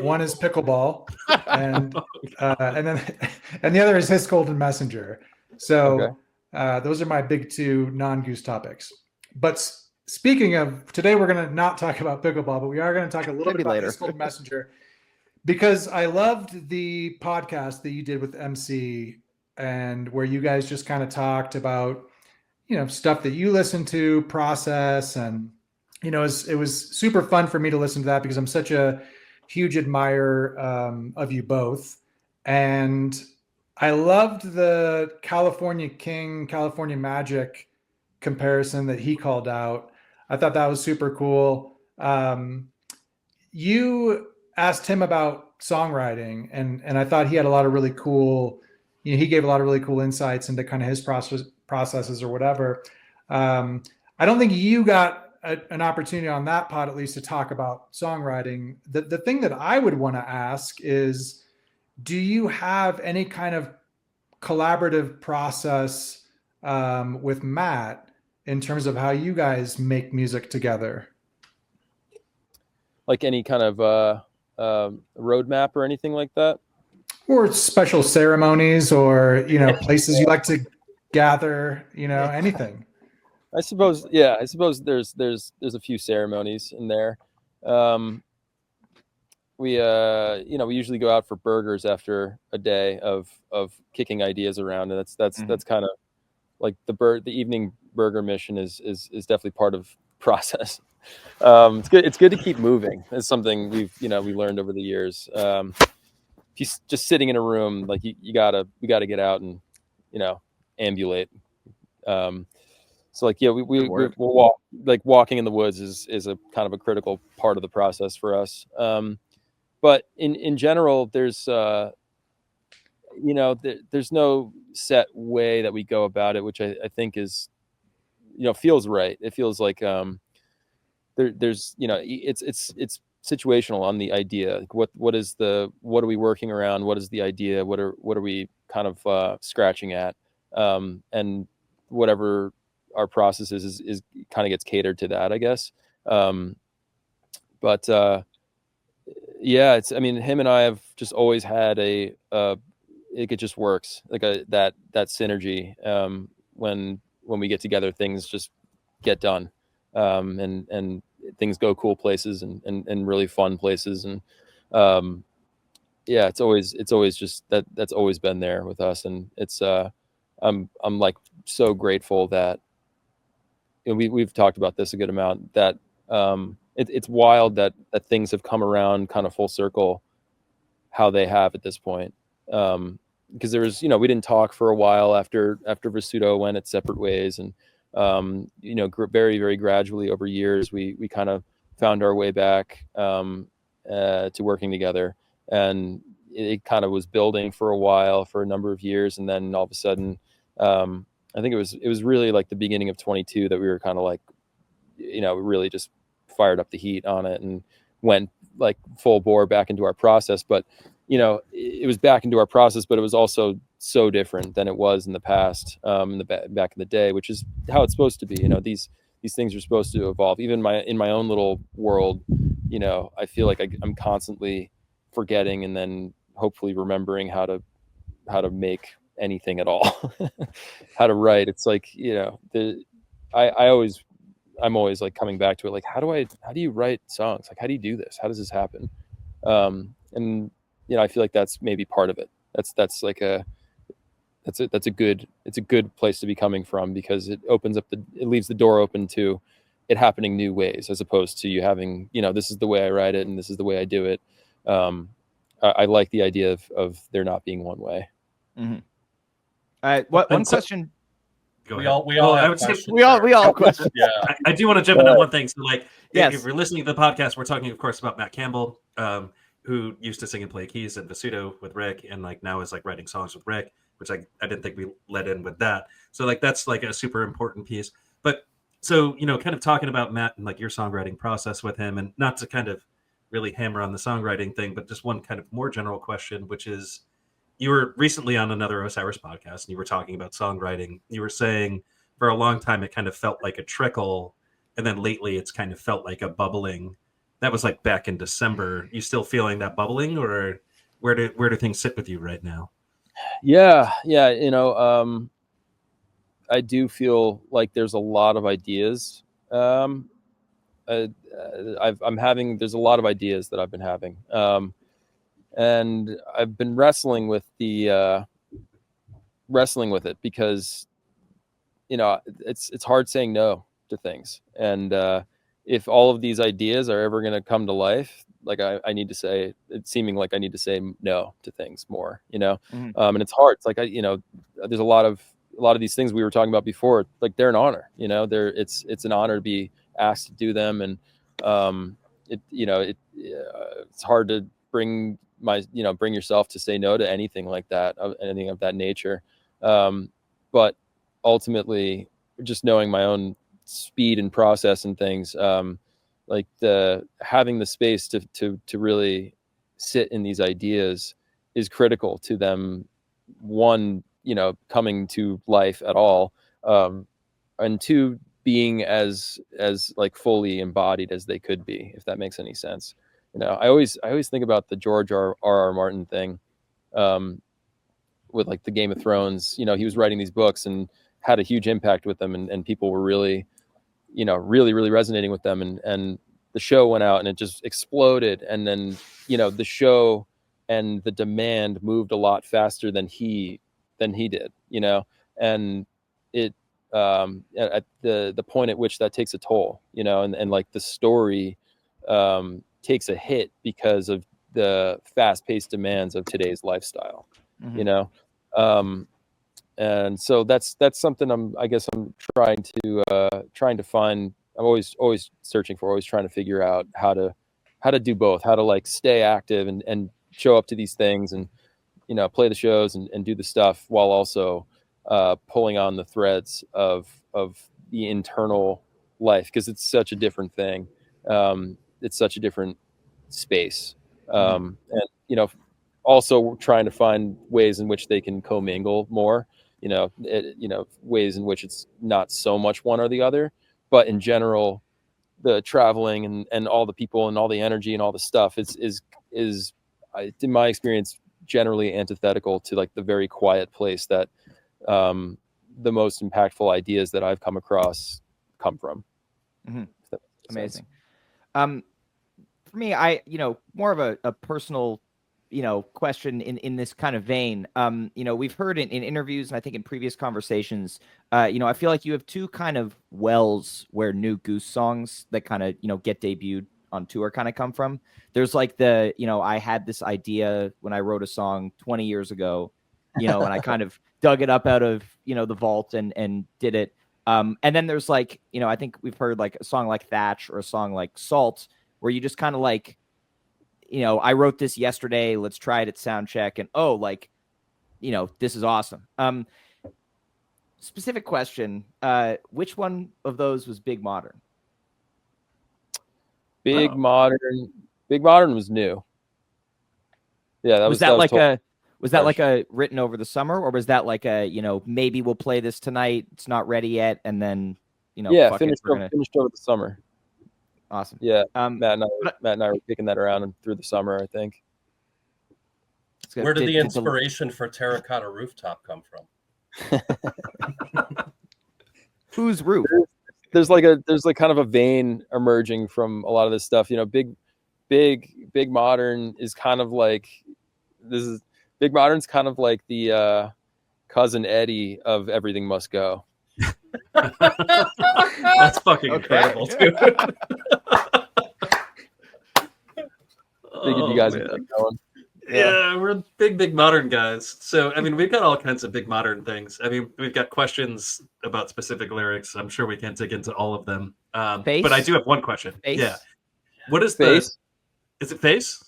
One is pickleball, and the other is His Golden Messenger. So those are my big two non-Goose topics. But speaking of, today we're going to not talk about pickleball, but we are going to talk a little bit about His Golden Messenger, because I loved the podcast that you did with MC, and where you guys just kind of talked about, stuff that you listen to, process, and it was super fun for me to listen to that, because I'm such a huge admirer of you both. And I loved the California King, California Magic comparison that he called out. I thought that was super cool. You asked him about songwriting, and I thought he had a lot of really cool, he gave a lot of really cool insights into kind of his processes or whatever. I don't think you got an opportunity on that pod, at least, to talk about songwriting. The thing that I would want to ask is, do you have any kind of collaborative process with Matt in terms of how you guys make music together? Like any kind of roadmap or anything like that? Or special ceremonies, or, places you like to gather, anything. I suppose there's a few ceremonies in there. We usually go out for burgers after a day of kicking ideas around, and that's kind of like the evening burger mission is definitely part of process. It's good to keep moving. It's something we learned over the years. If you just sitting in a room, like we gotta get out and ambulate. So we'll walk, like walking in the woods is a kind of a critical part of the process for us. But in general, there's there's no set way that we go about it, which I think is, feels right. It feels like there's it's situational on the idea. What are we working around? What is the idea? What are we kind of scratching at? And whatever our process is kind of gets catered to that, I guess. But him and I have just always had it just works, like that synergy. When we get together, things just get done, and things go cool places and really fun places. And it's always just that's always been there with us. And it's I'm like so grateful that we've talked about this a good amount, that it's wild that things have come around kind of full circle how they have at this point. Because there was, we didn't talk for a while after Visuto went its separate ways. And, very, very gradually over years, we kind of found our way back to working together. And it kind of was building for a while, for a number of years. And then all of a sudden, I think it was really like the beginning of 22 that we were kind of like, really just fired up the heat on it and went like full bore back into our process. But, it was back into our process, but it was also so different than it was in the past, in the back in the day, which is how it's supposed to be. These things are supposed to evolve. Even in my own little world, I feel like I'm constantly forgetting and then hopefully remembering how to make anything at all, how to write. It's like, I'm always like coming back to it. Like, how do you write songs? Like, how do you do this? How does this happen? And I feel like that's maybe part of it. That's a good place to be coming from, because it leaves the door open to it happening new ways, as opposed to you having, this is the way I write it and this is the way I do it. I like the idea of there not being one way. Mm-hmm. One question. We all have questions. We all have questions. Yeah. I do want to jump into one thing. So, if you're listening to the podcast, we're talking, of course, about Matt Campbell, who used to sing and play keys at Visuto with Rick, and now is writing songs with Rick, which I didn't think we let in with that. So that's a super important piece. But so, kind of talking about Matt and your songwriting process with him, and not to kind of really hammer on the songwriting thing, but just one kind of more general question, which is, you were recently on another Osiris podcast and you were talking about songwriting. You were saying for a long time it kind of felt like a trickle, and then lately it's kind of felt like a bubbling. That was like back in December. You still feeling that bubbling, or where do things sit with you right now? Yeah. You know, I do feel like there's a lot of ideas. There's a lot of ideas that I've been having. And I've been wrestling with it because, you know, it's hard saying no to things. And, if all of these ideas are ever going to come to life, like I need to say, it's seeming like I need to say no to things more, you know? Mm-hmm. And it's hard. It's like, you know, there's a lot of these things we were talking about before, like they're an honor, you know, it's an honor to be asked to do them. And, it's hard to bring yourself to say no to anything like that, anything of that nature. But ultimately just knowing my own speed and process and things, like having the space to really sit in these ideas is critical to them, one, you know, coming to life at all, and two, being as like fully embodied as they could be, if that makes any sense. You know, I always think about the George R.R. Martin thing, with like the Game of Thrones. You know, he was writing these books and had a huge impact with them, and people were really, you know, really resonating with them, and the show went out and it just exploded. And then, you know, the show and the demand moved a lot faster than he did, you know, and it, at the point at which that takes a toll, you know, and like the story, takes a hit because of the fast-paced demands of today's lifestyle, Mm-hmm. you know. And so that's something I'm trying to find. I'm always searching for, always trying to figure out how to do both, how to like stay active and show up to these things and, you know, play the shows and do the stuff while also pulling on the threads of the internal life, because it's such a different thing. It's such a different space. And, you know, also trying to find ways in which they can commingle more, you know, ways in which it's not so much one or the other, but in general, the traveling and all the people and all the energy and all the stuff is in my experience, generally antithetical to like the very quiet place that, the most impactful ideas that I've come across come from. Mm-hmm. Amazing. For me, more of a personal, question in this kind of vein. We've heard in interviews and I think in previous conversations, I feel like you have two kind of wells where new Goose songs that kind of, get debuted on tour kind of come from. There's like the, I had this idea when I wrote a song 20 years ago, and I kind of dug it up out of, the vault and did it. And then there's like, I think we've heard like a song like Thatch or a song like Salt, where you just kind of like, I wrote this yesterday, let's try it at sound check. And, this is awesome. Specific question. Which one of those was Big Modern? Big Modern was new. Yeah. Was that like a written over the summer, or was that like a, maybe we'll play this tonight, it's not ready yet, and then, finished over the summer. Awesome. Yeah. Matt and I were kicking that around through the summer, I think. Where did the inspiration for Terracotta Rooftop come from? Whose roof? There's kind of a vein emerging from a lot of this stuff. Big Modern is kind of like Big Modern's kind of like the cousin Eddie of Everything Must Go. That's fucking incredible, dude. Figured you guys would keep going. Yeah, we're big Modern guys. So, I mean, we've got all kinds of Big Modern things. I mean, we've got questions about specific lyrics. I'm sure we can't dig into all of them. But I do have one question. Face? Yeah. What is Face? Is it Face?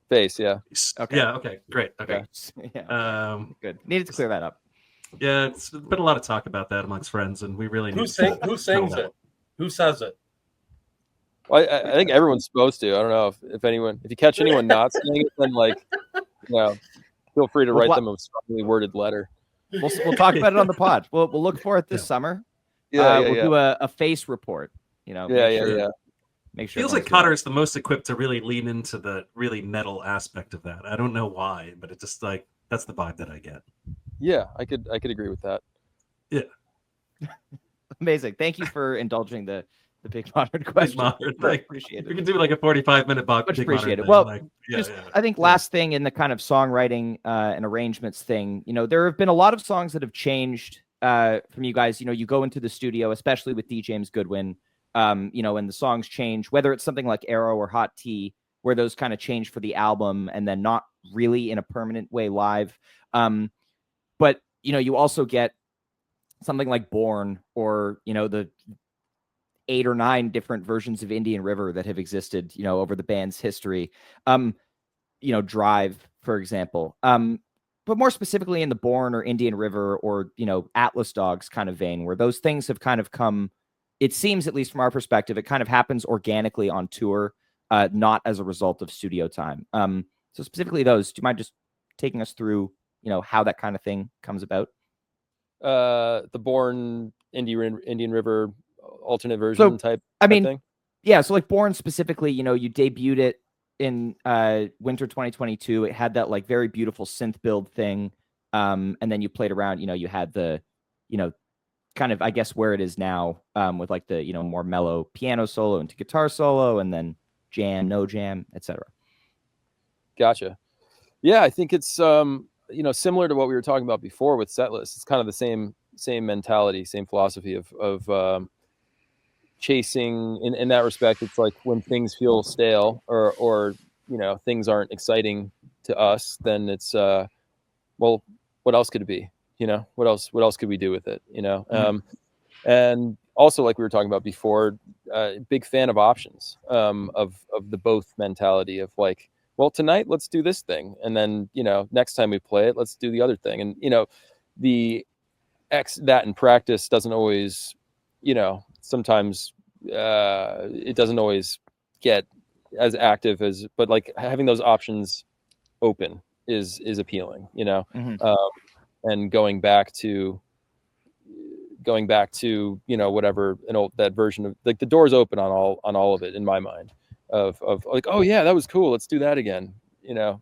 Face, yeah. Okay. Yeah, okay. Great. Okay. Yeah. Good. Needed to clear that up. Yeah, it's been a lot of talk about that amongst friends, and we really need Who sings it? Who says it? Well, I think everyone's supposed to. I don't know if you catch anyone not saying it, then feel free to write them a strongly worded letter. We'll talk about it on the pod. We'll look for it this summer. We'll do a face report. Yeah. Make sure. Feels like Cotter is the most equipped to really lean into the really metal aspect of that. I don't know why, but it's just like that's the vibe that I get. Yeah, I could agree with that. Yeah. Amazing. Thank you for indulging the big modern question. Like, appreciate it. We can do like a 45-minute box. Much big appreciated. thing. Well, like, I think last thing in the kind of songwriting and arrangements thing, there have been a lot of songs that have changed from you guys. You go into the studio, especially with D. James Goodwin, and the songs change, whether it's something like Arrow or Hot Tea, where those kind of change for the album and then not really in a permanent way live. But, you also get something like Born or, the 8 or 9 different versions of Indian River that have existed, over the band's history. Drive, for example. But more specifically in the Born or Indian River or, Atlas Dogs kind of vein, where those things have kind of come, it seems, at least from our perspective, it kind of happens organically on tour, not as a result of studio time. So specifically those, do you mind just taking us through, how that kind of thing comes about? The Born Indian River alternate version type thing. Yeah. So like Born specifically, you debuted it in winter 2022. It had that like very beautiful synth build thing. And then you played around, you had the, kind of, I guess, where it is now, with like the, more mellow piano solo into guitar solo and then jam, no jam, etc. Gotcha. Yeah, I think it's similar to what we were talking about before with Setlist. It's kind of the same mentality, same philosophy of chasing. In that respect, it's like when things feel stale or things aren't exciting to us, then it's well, what else could it be? What else could we do with it? And also, like we were talking about before, big fan of options, of the both mentality of like, well, tonight let's do this thing, and then next time we play it, let's do the other thing. And that in practice doesn't always, sometimes it doesn't always get as active as, but like having those options open is appealing, and going back to whatever that version of like the door's open on all of it in my mind of like, oh yeah, that was cool, let's do that again,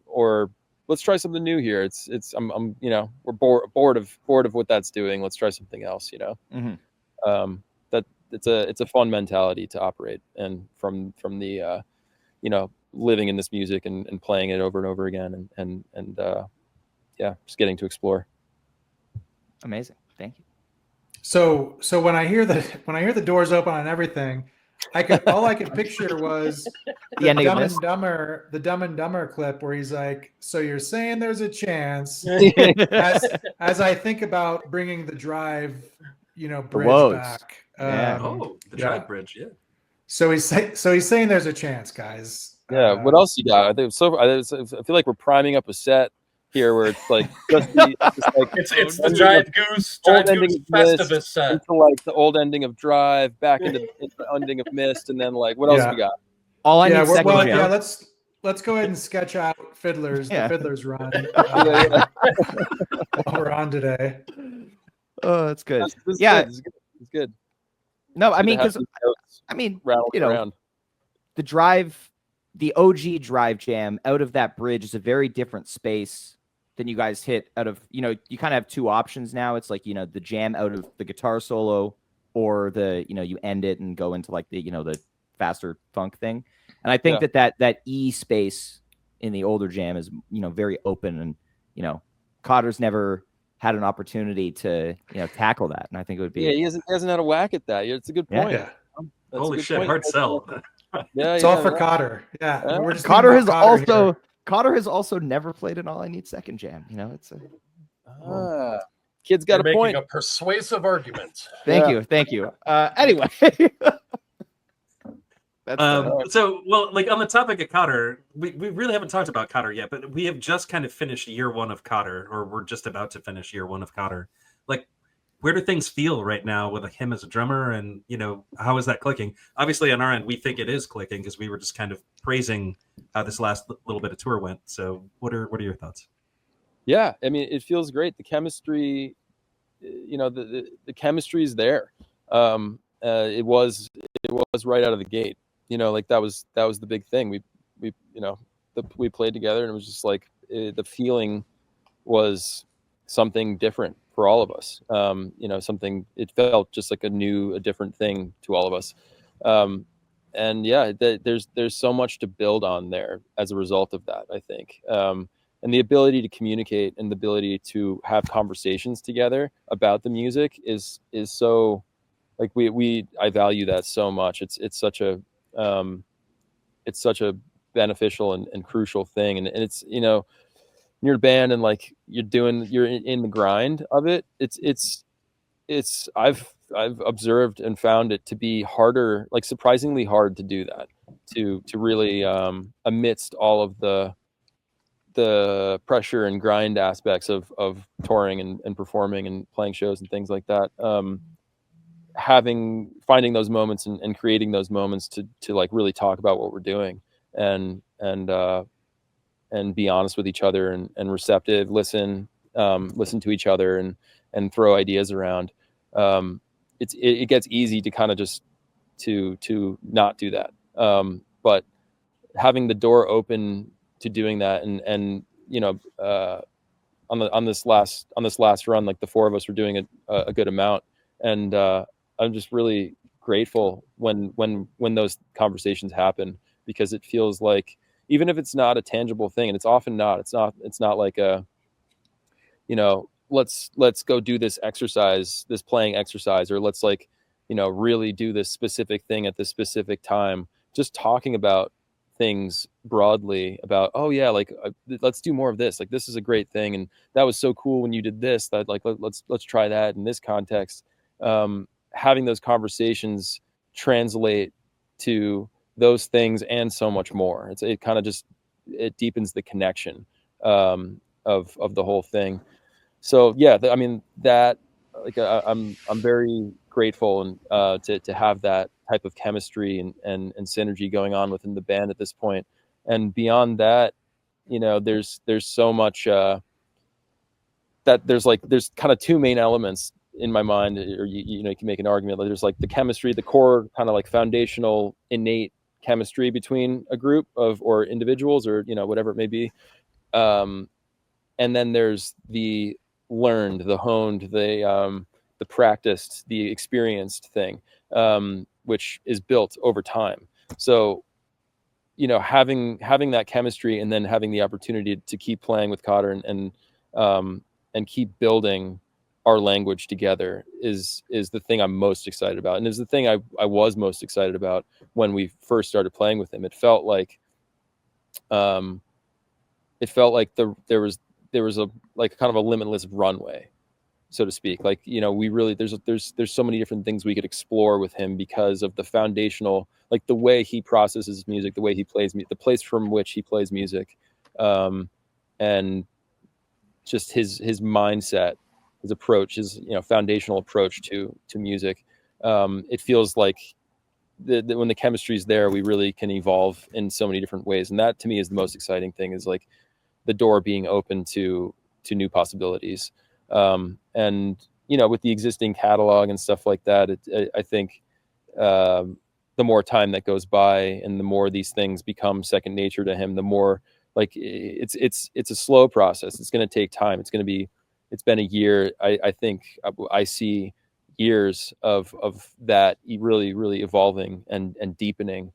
or let's try something new here. I'm we're bored of what that's doing, let's try something else. That it's a fun mentality to operate, and from the living in this music and playing it over and over again, and just getting to explore. Amazing. Thank you. So when I hear the doors open on everything, all I could picture was the Dumb and Dumber clip where he's like, "So you're saying there's a chance?" as I think about bringing the Drive, bridge back. The Drive bridge, yeah. So he's saying there's a chance, guys. Yeah. What else you got? I feel like we're priming up a set here where it's like it's the Giant Goose Festivus set into like the old ending of Drive back into the ending of Mist, and then like what else we got? All I need second jam. Yeah, let's go ahead and sketch out the Fiddler's run while we're on today. Oh, that's good. It's good. No, I mean, because the Drive, the OG Drive jam out of that bridge is a very different space than you guys hit out of, you kind of have two options now. It's like, the jam out of the guitar solo, or the, you end it and go into like the, the faster funk thing. And I think that E space in the older jam is, very open, and, Cotter's never had an opportunity to, tackle that. And I think it would be. Yeah, he hasn't had a whack at that. It's a good point. Yeah. Holy shit, hard sell. It's all for Cotter. Yeah. Cotter has also never played an All I Need Second jam. It's a kid's got a point. Making a persuasive argument. Thank you. Anyway. So, well, like on the topic of Cotter, we really haven't talked about Cotter yet, but we have just kind of finished year one of Cotter, or we're just about to finish year one of Cotter. Like, where do things feel right now with him as a drummer, and how is that clicking? Obviously, on our end, we think it is clicking because we were just kind of praising how this last little bit of tour went. So, what are your thoughts? Yeah, I mean, it feels great. The chemistry, the chemistry is there. It was was right out of the gate. You know, like that was the big thing. We you know, we played together, and it was just like the feeling was something different for all of us. You know, it felt just like a different thing to all of us. And yeah, there's so much to build on there as a result of that, I think. And the ability to communicate and the ability to have conversations together about the music is so, like, I value that so much. It's such a beneficial and crucial thing. And it's, you know, you're a band and like you're in the grind of it. I've observed and found it to be harder, like surprisingly hard to do that, to really amidst all of the pressure and grind aspects of touring and performing and playing shows and things like that. Finding those moments and creating those moments to like really talk about what we're doing and be honest with each other and receptive, listen to each other and throw ideas around. It gets easy to kind of just to not do that. But having the door open to doing that and you know, on this last run, like the four of us were doing a good amount, and I'm just really grateful when those conversations happen, because it feels like, even if it's not a tangible thing, and it's often not, it's not like a, you know, let's go do this playing exercise, or let's, like, you know, really do this specific thing at this specific time. Just talking about things broadly about, oh yeah, like let's do more of this. Like, this is a great thing, and that was so cool when you did this. That, like, let's try that in this context. Having those conversations translate to those things and so much more. It kind of just, it deepens the connection of the whole thing. So yeah, I mean, that, like, I'm very grateful and to have that type of chemistry and synergy going on within the band at this point. And beyond that, you know, there's so much that there's kind of two main elements in my mind, or you know, you can make an argument that there's like the chemistry, the core kind of like foundational innate chemistry between a group of, or individuals, or, you know, whatever it may be. And then there's the learned, the honed, the practiced, the experienced thing, which is built over time. So, you know, having that chemistry and then having the opportunity to keep playing with Cotter and keep building our language together is the thing I'm most excited about, and is the thing I was most excited about when we first started playing with him. It felt like there was a, like, kind of a limitless runway, so to speak. Like, you know, we really, there's so many different things we could explore with him because of the foundational, like the way he processes music, the way he plays the place from which he plays music, and just his mindset, his approach, his, you know, foundational approach to music. It feels like when the chemistry is there, we really can evolve in so many different ways. And that, to me, is the most exciting thing, is like the door being open to new possibilities. And, you know, with the existing catalog and stuff like that, I think the more time that goes by and the more these things become second nature to him, the more, like, it's a slow process. It's going to take time. It's been a year. I think I see years of that really, really evolving and deepening,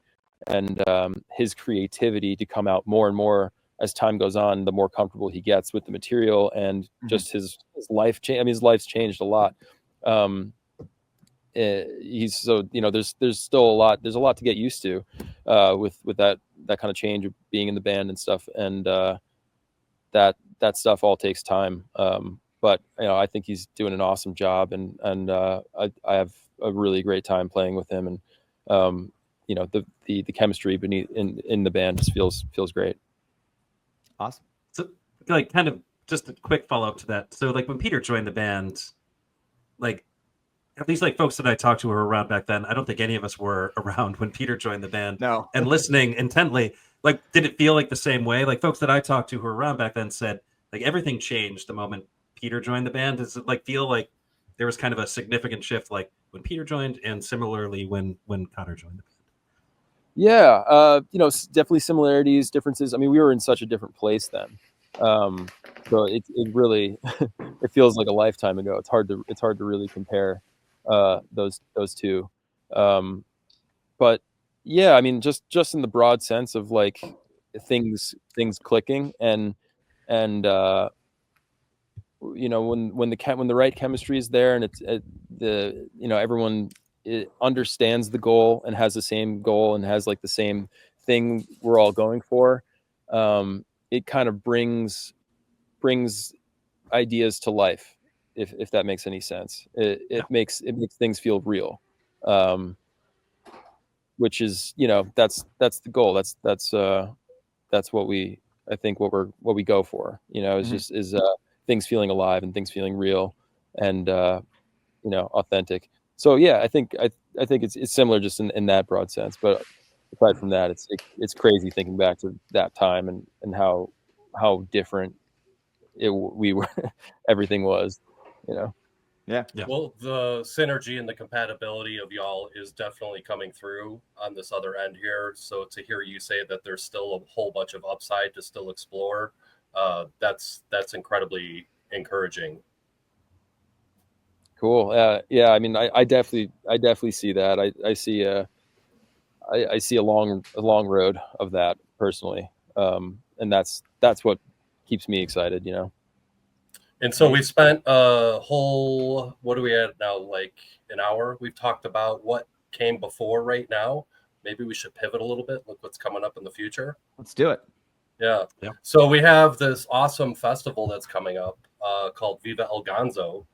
and his creativity to come out more and more as time goes on, the more comfortable he gets with the material, and just his life change. I mean, his life's changed a lot. He's so, you know, there's still a lot to get used to with that kind of change of being in the band and stuff. And that stuff all takes time. But, you know, I think he's doing an awesome job, and I have a really great time playing with him, and you know, the chemistry beneath in the band just feels great. Awesome. So, like, kind of just a quick follow up to that. So, like, when Peter joined the band, like, at least like folks that I talked to who were around back then, I don't think any of us were around when Peter joined the band. No. And listening intently, like, did it feel like the same way? Like, folks that I talked to who were around back then said, like, everything changed the moment Peter joined the band. Does it, like, feel like there was kind of a significant shift, like when Peter joined, and similarly when Cotter joined the band? Yeah, definitely similarities, differences. I mean, we were in such a different place then, so it really it feels like a lifetime ago. It's hard to really compare those two. Um, but yeah, I mean, just in the broad sense of like things clicking and when the right chemistry is there and everyone understands the goal and has the same goal and has like the same thing we're all going for, it kind of brings ideas to life, if that makes any sense. It makes things feel real, which is that's the goal. That's what we go for, is just things feeling alive and things feeling real and authentic. So yeah, I think it's similar just in that broad sense. But aside from that, it's crazy thinking back to that time and how different we were everything was. Yeah. Well, the synergy and the compatibility of y'all is definitely coming through on this other end here. So to hear you say that there's still a whole bunch of upside to still explore, that's incredibly encouraging. Cool. Yeah. I mean, I definitely see that. I see I see a long road of that personally, and that's what keeps me excited. And so we spent a whole, what are we at now? Like an hour. We've talked about what came before right now. Maybe we should pivot a little bit. Look what's coming up in the future. Let's do it. Yeah. So we have this awesome festival that's coming up called Viva El Gonzo,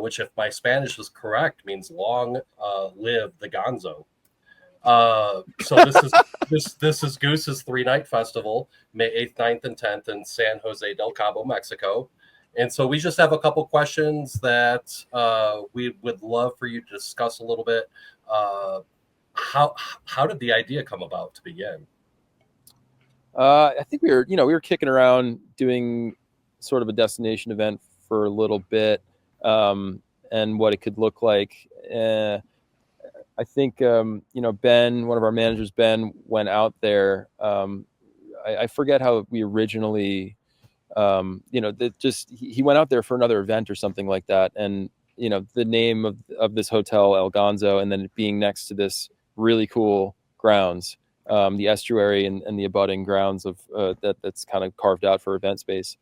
which, if my Spanish is correct, means long live the Gonzo. So this is Goose's 3-night festival, May 8th, 9th, and 10th in San Jose del Cabo, Mexico. And so we just have a couple questions that we would love for you to discuss a little bit. How did the idea come about to begin? I think we were kicking around doing sort of a destination event for a little bit, and what it could look like. I think Ben, one of our managers, Ben, went out there. I forget how we originally, he went out there for another event or something like that, and the name of this hotel, El Gonzo, and then it being next to this really cool grounds. The estuary and the abutting grounds of that's kind of carved out for event space.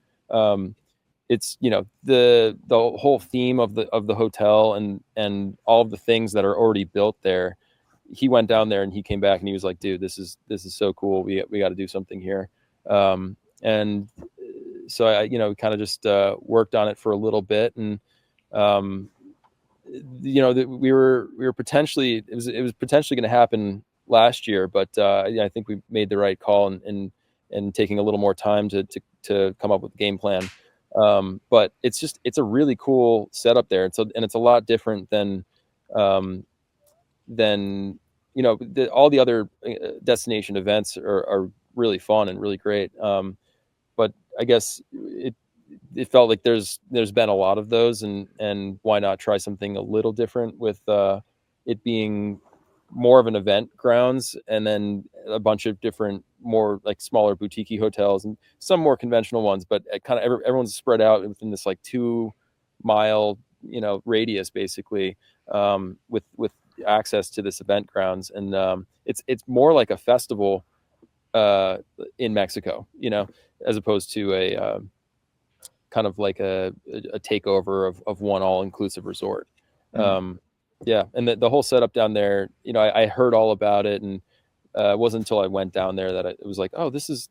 It's the whole theme of the hotel and all of the things that are already built there. He went down there and he came back and he was like, "Dude, this is so cool. We got to do something here." And so I kind of just worked on it for a little bit, and we were potentially it was potentially going to happen last year, but I think we made the right call and taking a little more time to come up with a game plan. But it's a really cool setup there. It's a lot different than all the other destination events are really fun and really great. But I guess it felt like there's been a lot of those, and why not try something a little different with it being more of an event grounds, and then a bunch of different, more like smaller boutique hotels and some more conventional ones, but kind of everyone's spread out within this like 2-mile radius basically, with access to this event grounds. And it's more like a festival in Mexico, as opposed to a kind of like a takeover of one all-inclusive resort. Yeah, and the whole setup down there, I heard all about it, and it wasn't until I went down there that it was like, oh, this is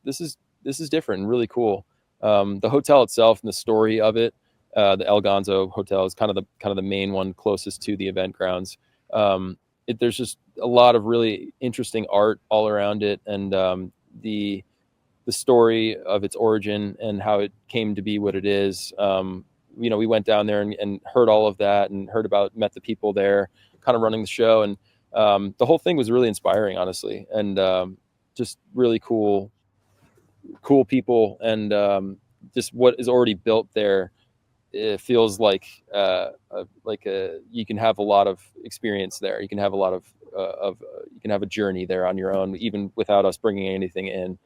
different and really cool. The hotel itself and the story of it, the El Gonzo Hotel is kind of the main one closest to the event grounds. There's just a lot of really interesting art all around it, and the story of its origin and how it came to be what it is. We went down there and heard all of that, and met the people there kind of running the show. And the whole thing was really inspiring, honestly. And just really cool people. And just what is already built there it feels like you can have a lot of experience there. You can have a lot of you can have a journey there on your own, even without us bringing anything in.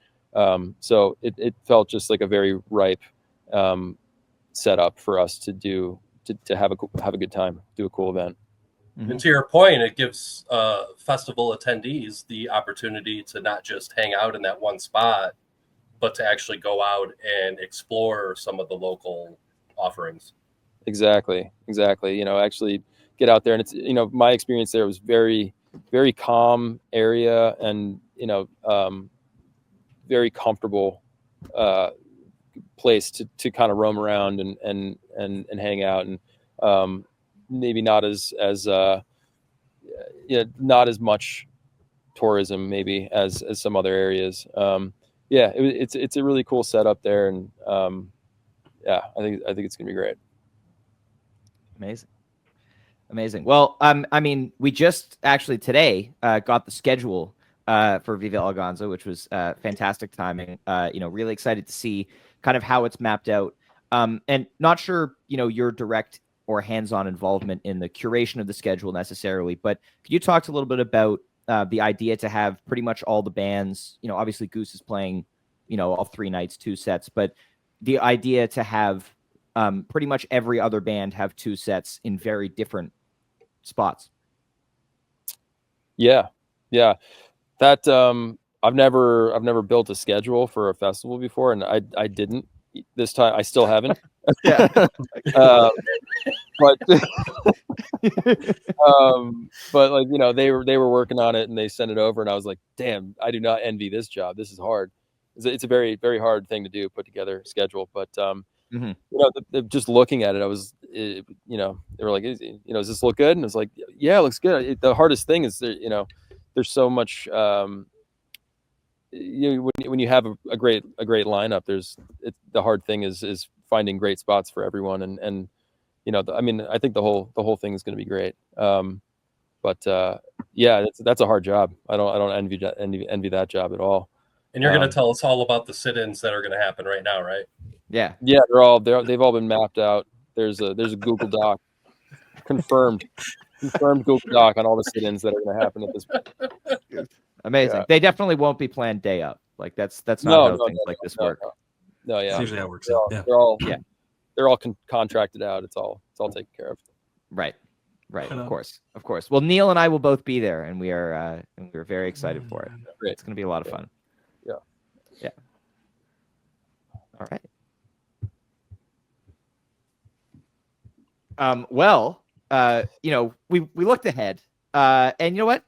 So it felt just like a very ripe setup for us to have a good time, do a cool event. And to your point, it gives festival attendees the opportunity to not just hang out in that one spot, but to actually go out and explore some of the local offerings. Exactly. Actually get out there. And it's, my experience there was very, very calm area and, very comfortable place to kind of roam around and hang out, and maybe not as not as much tourism maybe as some other areas. It's a really cool setup there, and I think it's gonna be great. Amazing. Well, I mean, we just actually today got the schedule for Viva El Gonzo, which was fantastic timing. Really excited to see kind of how it's mapped out. And not sure, your direct or hands-on involvement in the curation of the schedule necessarily, but could you talk a little bit about the idea to have pretty much all the bands, obviously Goose is playing, all 3 nights, 2 sets, but the idea to have pretty much every other band have 2 sets in very different spots. Yeah. That I've never built a schedule for a festival before, and I didn't this time. I still haven't. Yeah. But they were working on it and they sent it over, and I was like, damn, I do not envy this job. This is hard. It's a very, very hard thing to do, put together a schedule. But just looking at it, they were like, does this look good? And I was like, yeah, it looks good. The hardest thing is that, there's so much, when you have a great lineup, the hard thing is finding great spots for everyone. And I think the whole thing is going to be great. But that's a hard job. I don't envy that job at all. And you're going to tell us all about the sit-ins that are going to happen right now, right? Yeah. They've all been mapped out. There's a Google Doc confirmed Google Doc on all the sit-ins that are going to happen at this point. Amazing. Yeah. They definitely won't be planned day up. Like that's not how things like this work. No, yeah. That's usually how it works. They're all contracted out. It's all taken care of. Right. Of course. Well, Neil and I will both be there, and we're very excited for it. Great. It's going to be a lot of fun. Yeah. All right. We looked ahead, and you know what?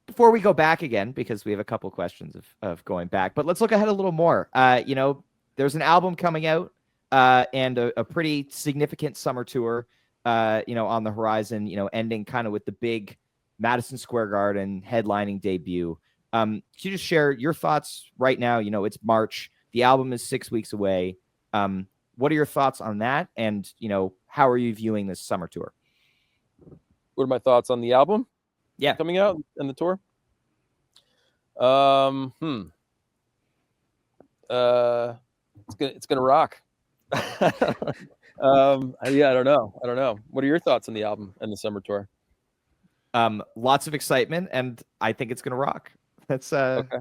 Before we go back again, because we have a couple questions of going back, but let's look ahead a little more. There's an album coming out, and a pretty significant summer tour, on the horizon, ending kind of with the big Madison Square Garden headlining debut. Could you just share your thoughts right now? It's March. The album is 6 weeks away. What are your thoughts on that? And, how are you viewing this summer tour? What are my thoughts on the album? Yeah. Coming out and the tour? It's gonna rock. I don't know. What are your thoughts on the album and the summer tour? Lots of excitement, and I think it's gonna rock. That's okay.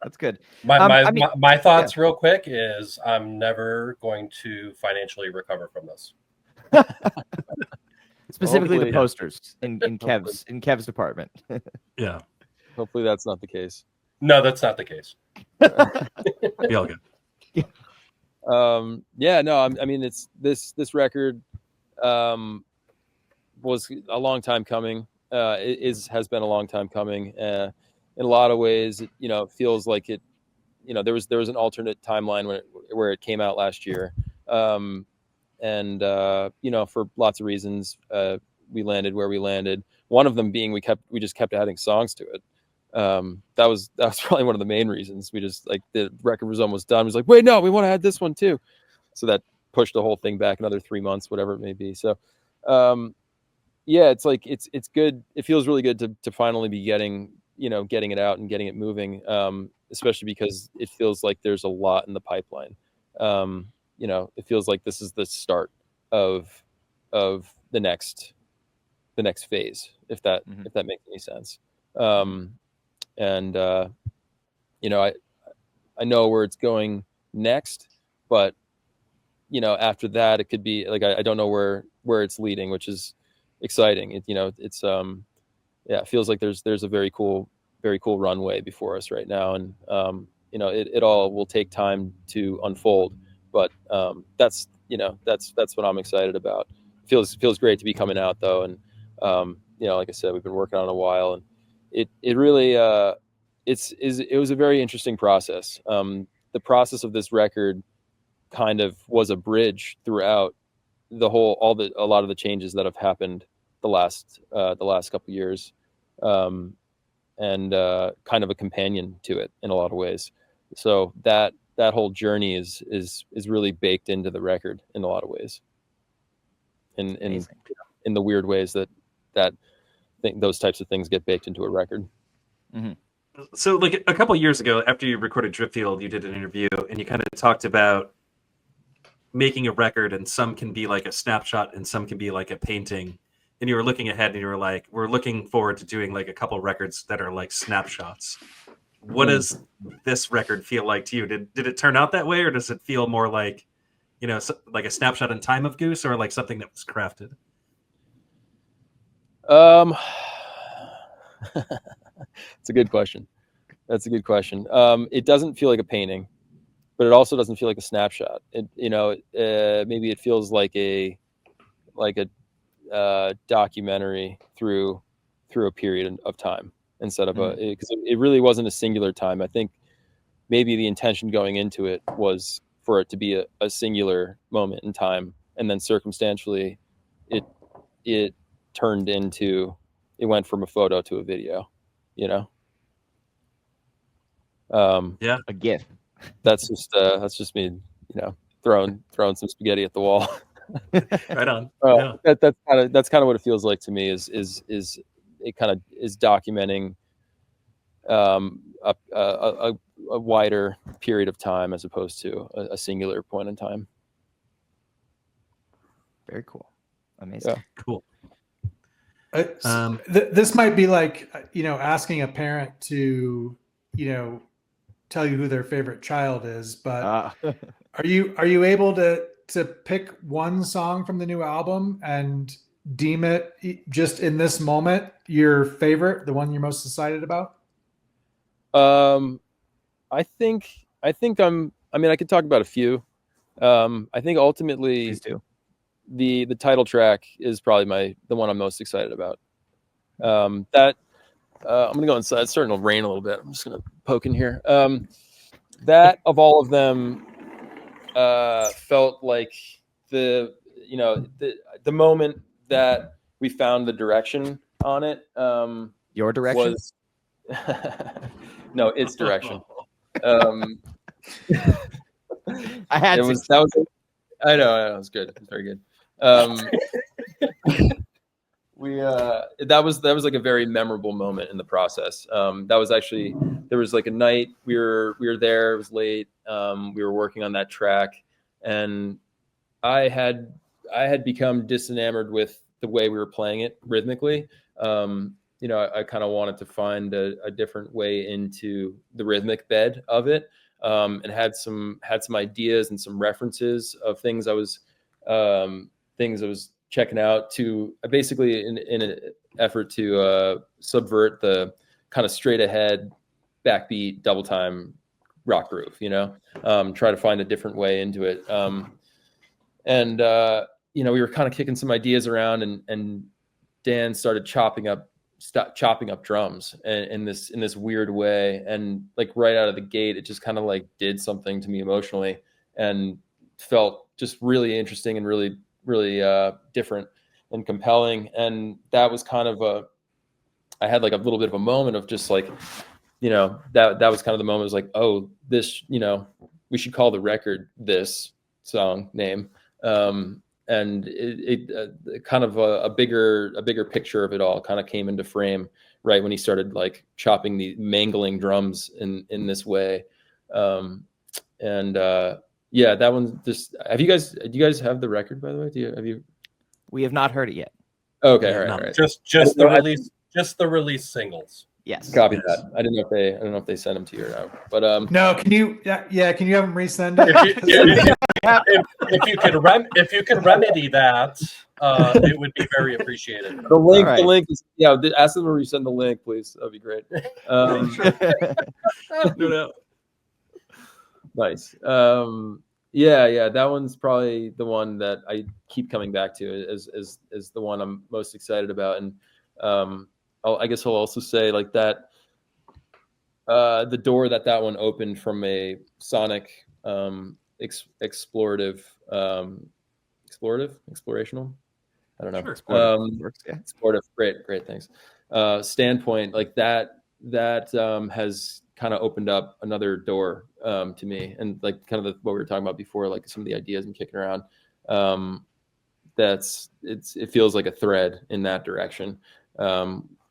That's good. My thoughts real quick is I'm never going to financially recover from this. Specifically the posters in Kev's department. Yeah. Hopefully that's not the case. No, that's not the case. Be all good. It's this record was a long time coming. Has been a long time coming. In a lot of ways, it feels like it. There was an alternate timeline where it came out last year, and for lots of reasons, we landed where we landed. One of them being we just kept adding songs to it. That was probably one of the main reasons. We just the record was almost done. It was like, wait, no, we want to add this one too. So that pushed the whole thing back another 3 months, whatever it may be. So, it's good. It feels really good to finally be getting it out and getting it moving. Especially because it feels like there's a lot in the pipeline. It feels like this is the start. of the next phase, if that makes any sense. You know, I know where it's going next, but you know, after that it could be like I don't know where it's leading, which is exciting. It, you know, it's it feels like there's a very cool runway before us right now, and you know, it all will take time to unfold, but that's what I'm excited about. Feels great to be coming out though, and you know, like I said, we've been working on it a while, and it really it was a very interesting process. The process of this record kind of was a bridge throughout a lot of the changes that have happened the last couple of years, and kind of a companion to it in a lot of ways. So that whole journey is really baked into the record in a lot of ways, in the weird ways that those types of things get baked into a record. Mm-hmm. So like a couple of years ago, after you recorded Dripfield, you did an interview and you kind of talked about making a record, and some can be like a snapshot and some can be like a painting. And you were looking ahead and you were like, we're looking forward to doing like a couple records that are like snapshots. What does this record feel like to you? Did it turn out that way, or does it feel more like, you know, like a snapshot in time of Goose, or like something that was crafted? It's a good question. That's a good question. It doesn't feel like a painting, but it also doesn't feel like a snapshot. It, you know, maybe it feels like a documentary through a period of time instead of because it really wasn't a singular time. I think maybe the intention going into it was for it to be a singular moment in time, and then circumstantially it turned into, it went from a photo to a video, you know. Yeah, a GIF. That's just me, you know, throwing some spaghetti at the wall. right on. Yeah. That's kind of what it feels like to me. Is it kind of is documenting a wider period of time as opposed to a singular point in time. Very cool. Amazing. Yeah. Cool. This might be like, you know, asking a parent to, you know, tell you who their favorite child is, but are you able to pick one song from the new album and deem it just in this moment your favorite, the one you're most excited about? I think I mean, I could talk about a few. I think ultimately Please do. The title track is probably the one I'm most excited about. I'm gonna go inside. It's starting to rain a little bit. I'm just gonna poke in here. That of all of them felt like the moment that we found the direction on it. Your direction? Was no, its direction. I had it to. was that was I know it was good. It was very good. That was like a very memorable moment in the process. That was actually, there was like a night we were there, it was late, we were working on that track, and I had become disenamored with the way we were playing it rhythmically. I kind of wanted to find a different way into the rhythmic bed of it, and had some ideas and some references of things I was checking out to basically in an effort to subvert the kind of straight ahead backbeat double time rock groove, try to find a different way into it. We were kind of kicking some ideas around, and Dan started chopping up drums in this weird way, and like right out of the gate, it just kind of like did something to me emotionally and felt just really interesting and really different and compelling. And that was kind of I had like a little bit of a moment of just like, that was kind of the moment. It was like, oh, this, we should call the record this song name. And it kind of a bigger picture of it all kind of came into frame right when he started like mangling drums in this way. yeah, that one just. Do you guys have the record, by the way? Have you? We have not heard it yet. Okay, Yeah, all right, no. all right. Just the release, just the release singles. Yes. Copy Yes. that. I don't know if they sent them to you or not, but No, can you? Yeah, can you have them resend it? If you could remedy that, it would be very appreciated. the link, All the right. link is ask them to resend the link, please. That'd be great. No doubt. Nice. Yeah, that one's probably the one that I keep coming back to as the one I'm most excited about, and I guess I'll also say like that. The door that one opened from a sonic explorational. I don't know. Sure. Explorative. Great. Thanks. Standpoint like that has kind of opened up another door to me, and like kind of what we were talking about before, like some of the ideas I'm kicking around. It feels like a thread in that direction.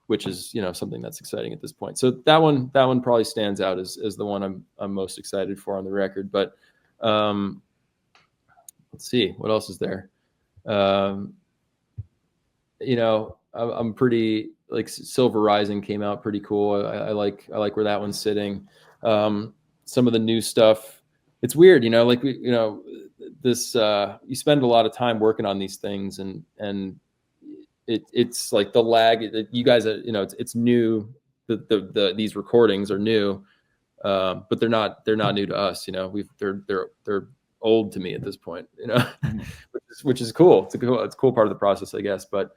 Which is something that's exciting at this point. So that one probably stands out as the one I'm most excited for on the record. But let's see what else is there. I'm pretty like Silver Rising came out pretty cool. I like where that one's sitting. Some of the new stuff. It's weird, like this. You spend a lot of time working on these things, and it's like the lag. You guys, it's new. These recordings are new, but they're not new to us. They're old to me at this point. Which is cool. It's a cool part of the process, I guess. But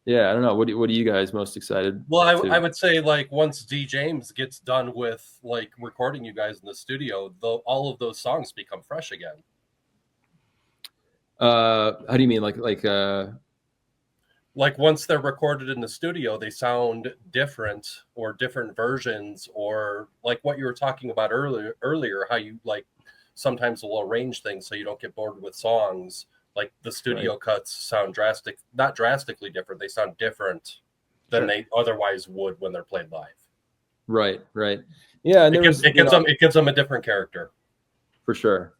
yeah, I don't know. What are you guys most excited? Well, I would say like once D James gets done with like recording you guys in the studio, all of those songs become fresh again. How do you mean? Like once they're recorded in the studio, they sound different or different versions, or like what you were talking about earlier, how you like sometimes will arrange things so you don't get bored with songs. Like the studio cuts sound not drastically different. They sound different than they otherwise would when they're played live. Right. Yeah. And it gives them a different character. For sure.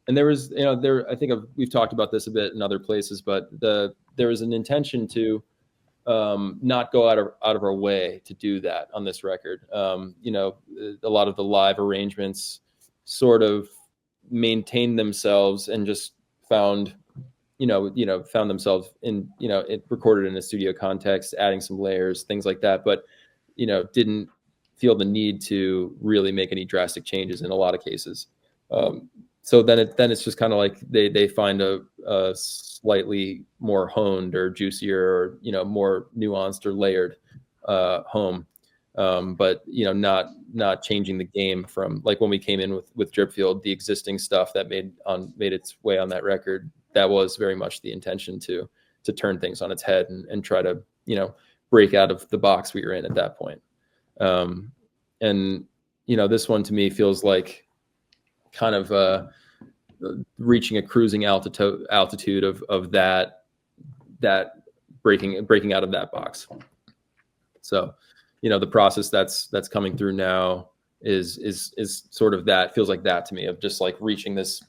And there was, I think we've talked about this a bit in other places, but there was an intention to not go out of our way to do that on this record. A lot of the live arrangements sort of maintained themselves and just found themselves in, it recorded in a studio context, adding some layers, things like that, but didn't feel the need to really make any drastic changes in a lot of cases. So then it's just kind of like they find a slightly more honed or juicier or more nuanced or layered home, but not changing the game from like when we came in with Dripfield, the existing stuff that made its way on that record. That was very much the intention to turn things on its head and try to break out of the box we were in at that point. And this one to me feels like kind of reaching a cruising altitude of that breaking out of that box. So, the process that's coming through now is sort of that, feels like that to me, of just like reaching this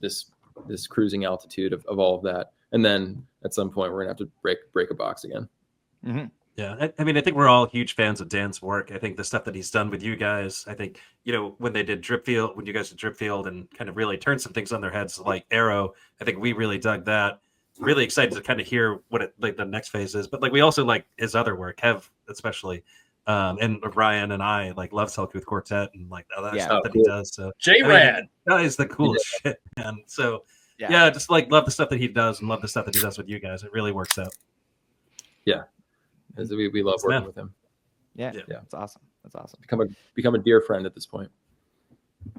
cruising altitude of all of that, and then at some point we're gonna have to break a box again. Mm-hmm. Yeah, I mean, I think we're all huge fans of Dan's work. I think the stuff that he's done with you guys, I think, when you guys did Dripfield and kind of really turned some things on their heads, like Arrow, I think we really dug that. Really excited to kind of hear what the next phase is. But like, we also like his other work, Kev especially, and Ryan and I like love Selkie with Quartet and like other stuff that he does. So J-Rad, that is the coolest shit, man. So yeah, just like love the stuff that he does and love the stuff that he does with you guys. It really works out. Yeah. We love working with him. Yeah, that's awesome. That's awesome. Become a dear friend at this point.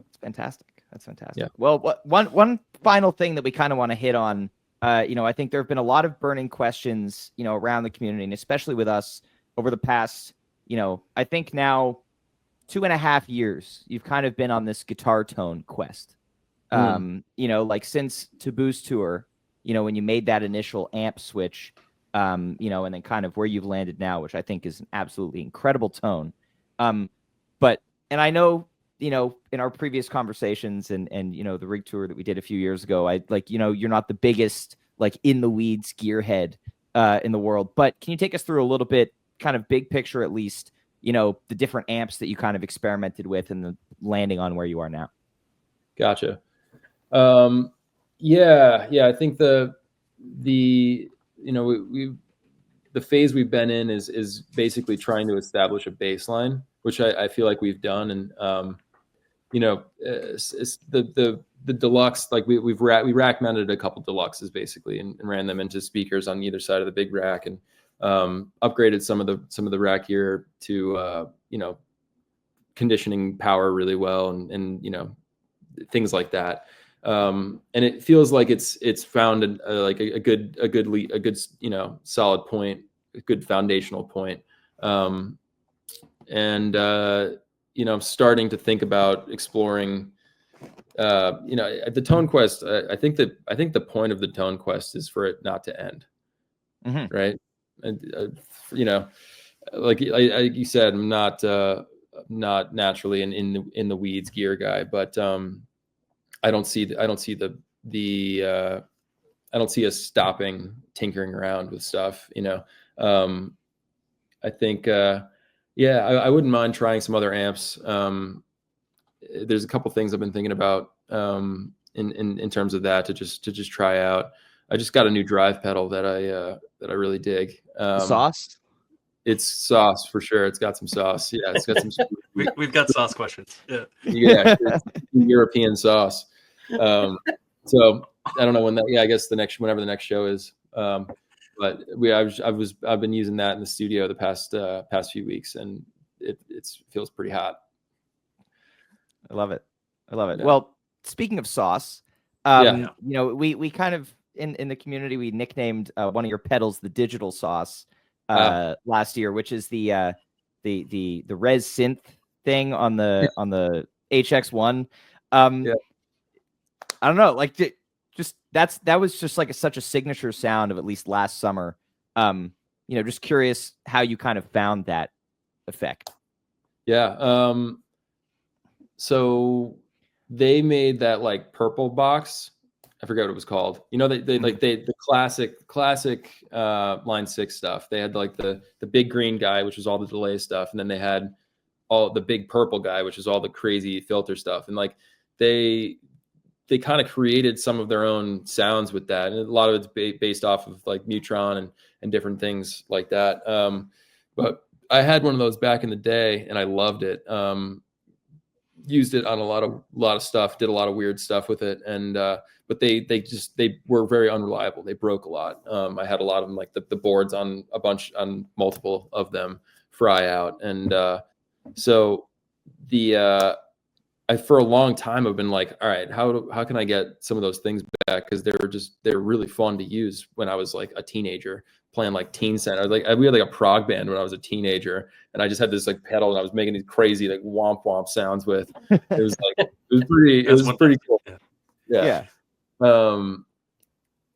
It's fantastic. That's fantastic. Yeah. Well, one final thing that we kind of want to hit on. I think there have been a lot of burning questions, around the community, and especially with us over the past, I think now 2.5 years. You've kind of been on this guitar tone quest. Like since Taboo's tour, when you made that initial amp switch. And then kind of where you've landed now, which I think is an absolutely incredible tone. And I know, you know, in our previous conversations and you know, the rig tour that we did a few years ago, I like, you know, you're not the biggest like in the weeds gearhead in the world, but can you take us through a little bit, kind of big picture at least, you know, the different amps that you kind of experimented with and the landing on where you are now? Gotcha. Yeah. I think the you know, the phase we've been in is basically trying to establish a baseline, which I feel like we've done. And, you know, it's the deluxe, like we rack mounted a couple deluxes basically and ran them into speakers on either side of the big rack, and upgraded some of the rack gear to, you know, conditioning power really well and, you know, things like that. And it feels like it's found like a good, you know, solid point, a good foundational point. And, you know, I'm starting to think about exploring, you know, the Tone Quest. I think the point of the Tone Quest is for it not to end. Mm-hmm. Right. And, you know, like you said, I'm not naturally in the weeds gear guy, but, I don't see us stopping tinkering around with stuff, you know. I think, yeah, I wouldn't mind trying some other amps. There's a couple things I've been thinking about in terms of that to just try out. I just got a new drive pedal that I really dig. Sauce? It's sauce for sure. It's got some sauce. Yeah, it's got some. We've got sauce questions. Yeah, it's European sauce. So I don't know when that. Yeah, I guess whenever the next show is. But I've been using that in the studio the past few weeks, and it feels pretty hot. I love it. Yeah. Well, speaking of sauce, you know, we kind of in the community we nicknamed one of your pedals the digital sauce last year, which is the res synth thing on the HX1. I don't know, like that was just like such a signature sound of at least last summer. You know, just curious how you kind of found that effect. Yeah. So they made that like purple box. I forgot what it was called. You know, the classic Line 6 stuff. They had like the big green guy, which was all the delay stuff, and then they had all the big purple guy, which is all the crazy filter stuff. And like they kind of created some of their own sounds with that, and a lot of it's based off of like Mutron and different things like that. But I had one of those back in the day, and I loved it. Used it on a lot of stuff, did a lot of weird stuff with it, and but they were very unreliable. They broke a lot. I had a lot of them, like the boards on multiple of them fry out, and so for a long time I've been like, all right, how can I get some of those things back, because they're really fun to use when I was like a teenager playing like Teen Center. We had like a prog band when I was a teenager, and I just had this like pedal and I was making these crazy like womp womp sounds with. It was pretty cool. Yeah.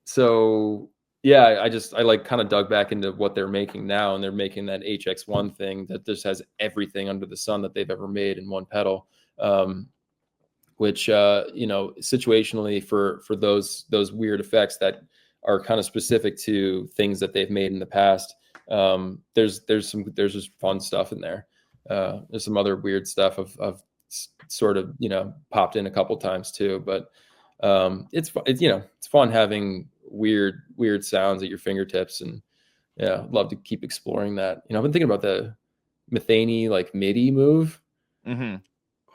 So yeah, I like kind of dug back into what they're making now, and they're making that HX1 thing that just has everything under the sun that they've ever made in one pedal. Which you know, situationally for those weird effects that are kind of specific to things that they've made in the past, there's just fun stuff in there. There's some other weird stuff of sort of, you know, popped in a couple times too, but it's you know, it's fun having weird sounds at your fingertips, and yeah, I'd love to keep exploring that. You know, I've been thinking about the Metheny like MIDI move. Mm-hmm.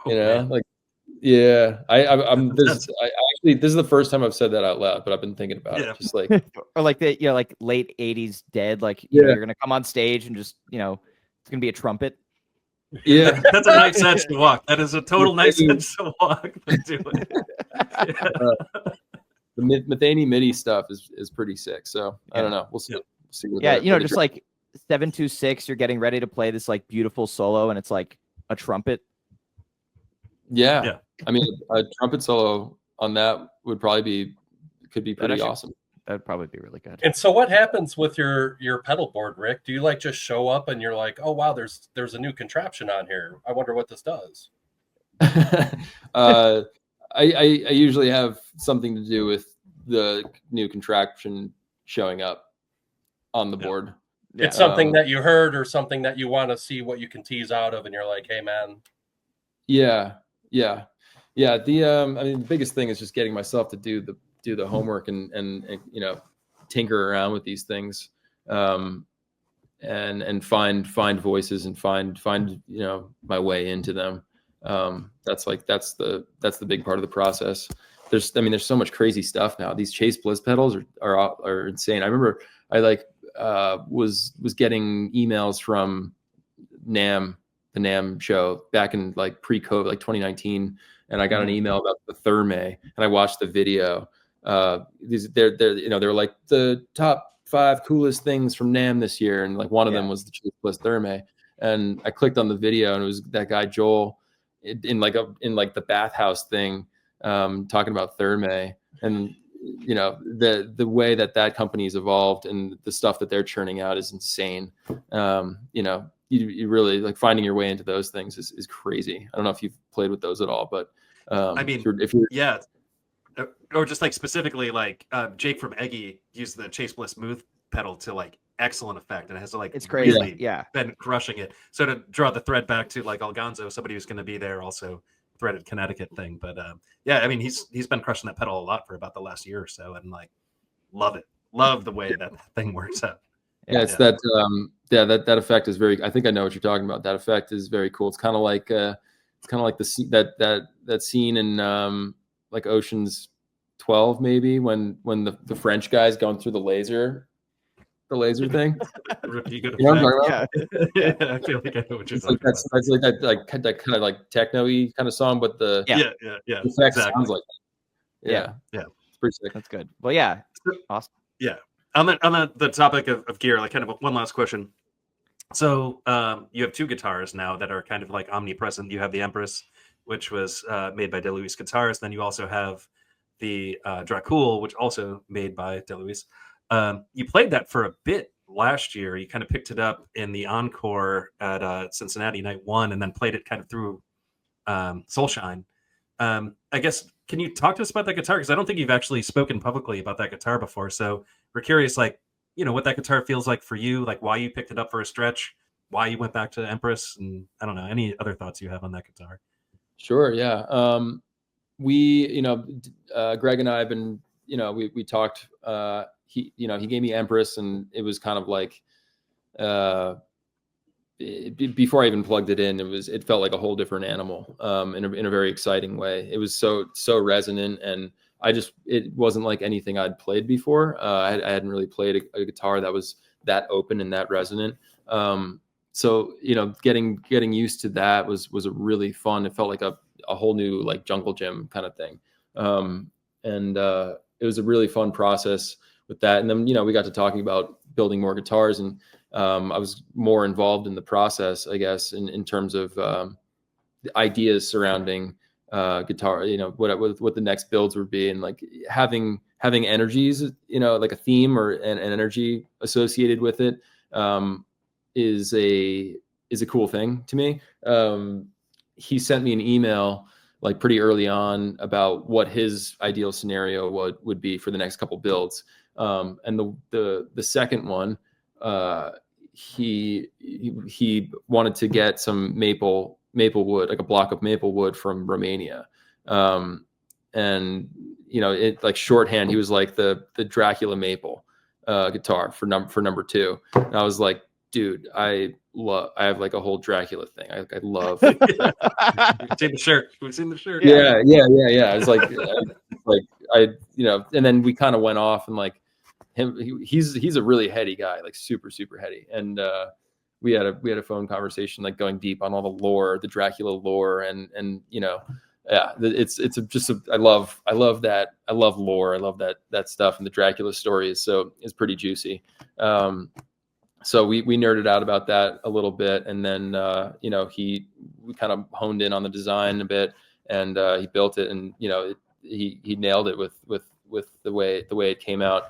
You know, like, yeah, this is the first time I've said that out loud, but I've been thinking about it, just like, or like the, you know, like late 80s Dead, like, you know, you're gonna come on stage and just, you know, it's gonna be a trumpet. Yeah, that's a nice edge to walk. That is a total nice edge to walk. The Metheny MIDI stuff is pretty sick. So I don't know. We'll see. What you know, just like 726, you're getting ready to play this like beautiful solo, and it's like a trumpet. Yeah. I mean, a trumpet solo on that could be pretty awesome. That'd probably be really good. And so what happens with your pedal board, Rick? Do you like just show up and you're like, oh wow, there's a new contraption on here, I wonder what this does? I usually have something to do with the new contraption showing up on the board. It's something that you heard or something that you want to see what you can tease out of, and you're like, hey man. Yeah. The I mean, the biggest thing is just getting myself to do the homework and you know, tinker around with these things, and find voices and find you know, my way into them. That's the big part of the process. There's so much crazy stuff now. These Chase Bliss pedals are insane. I remember I was getting emails from the NAMM show back in like pre-COVID, like 2019, and I got an email about the Therme, and I watched the video. They're you know, they're like the top 5 coolest things from NAMM this year, and like one of them was the Chase Bliss Therme, and I clicked on the video, and it was that guy Joel in the bathhouse thing, talking about Therme, and you know, the way that company's evolved and the stuff that they're churning out is insane. You know, you really like finding your way into those things is crazy. I don't know if you've played with those at all, but I mean, if you're yeah, or just like specifically like Jake from Eggy used the Chase Bliss Smooth pedal to like excellent effect, and it has like it's crazy. Really been crushing it. So to draw the thread back to like El Gonzo, somebody who's going to be there also threaded Connecticut thing, but yeah, I mean he's been crushing that pedal a lot for about the last year or so, and like love the way that thing works out. That effect is very, I think I know what you're talking about. That effect is very cool. It's kind of like the scene in like Ocean's 12 maybe, when the French guy's going through the laser thing. You know what I'm talking about? Yeah, I feel like I know what you're talking about. That's like that kind of like techno-y kind of song, but the effect sounds like that. Yeah. It's pretty sick. That's good. Well, yeah, awesome. Yeah. On the topic of gear, like kind of one last question. So you have 2 guitars now that are kind of like omnipresent. You have the Empress, which was made by DeLuis guitars. Then you also have the Dracul, which also made by DeLuis. You played that for a bit last year. You kind of picked it up in the encore at Cincinnati Night 1, and then played it kind of through Soulshine. I guess, can you talk to us about that guitar? Because I don't think you've actually spoken publicly about that guitar before. So we're curious, like, you know, what that guitar feels like for you, like why you picked it up for a stretch, why you went back to Empress, and I don't know, any other thoughts you have on that guitar. Sure. Yeah. We, you know, Greg and I have been, you know, we talked, he gave me Empress, and it was kind of like, before I even plugged it in, it felt like a whole different animal, in a very exciting way. It was so resonant, and it wasn't like anything I'd played before. I hadn't really played a guitar that was that open and that resonant. So, you know, getting used to that was a really fun. It felt like a whole new like jungle gym kind of thing. And it was a really fun process with that. And then, you know, we got to talking about building more guitars, and I was more involved in the process, I guess, in terms of the ideas surrounding guitar, you know, what the next builds would be, and like having energies, you know, like a theme or an energy associated with it, is a cool thing to me. He sent me an email like pretty early on about what his ideal scenario would be for the next couple builds. And the second one, he wanted to get some maple wood, like a block of maple wood from Romania. And you know, it like shorthand, he was like the Dracula maple guitar for number 2. And I was like, dude, I have like a whole Dracula thing. I love. We've seen the shirt. Yeah. It's like, you know, and then we kind of went off, and like he's a really heady guy, like super, super heady. And we had a phone conversation, like going deep on all the lore, the Dracula lore, and you know, yeah, I love that. I love lore. I love that stuff, and the Dracula story is pretty juicy. So we nerded out about that a little bit, and then you know, we kind of honed in on the design a bit, and he built it, and you know, he nailed it with the way it came out.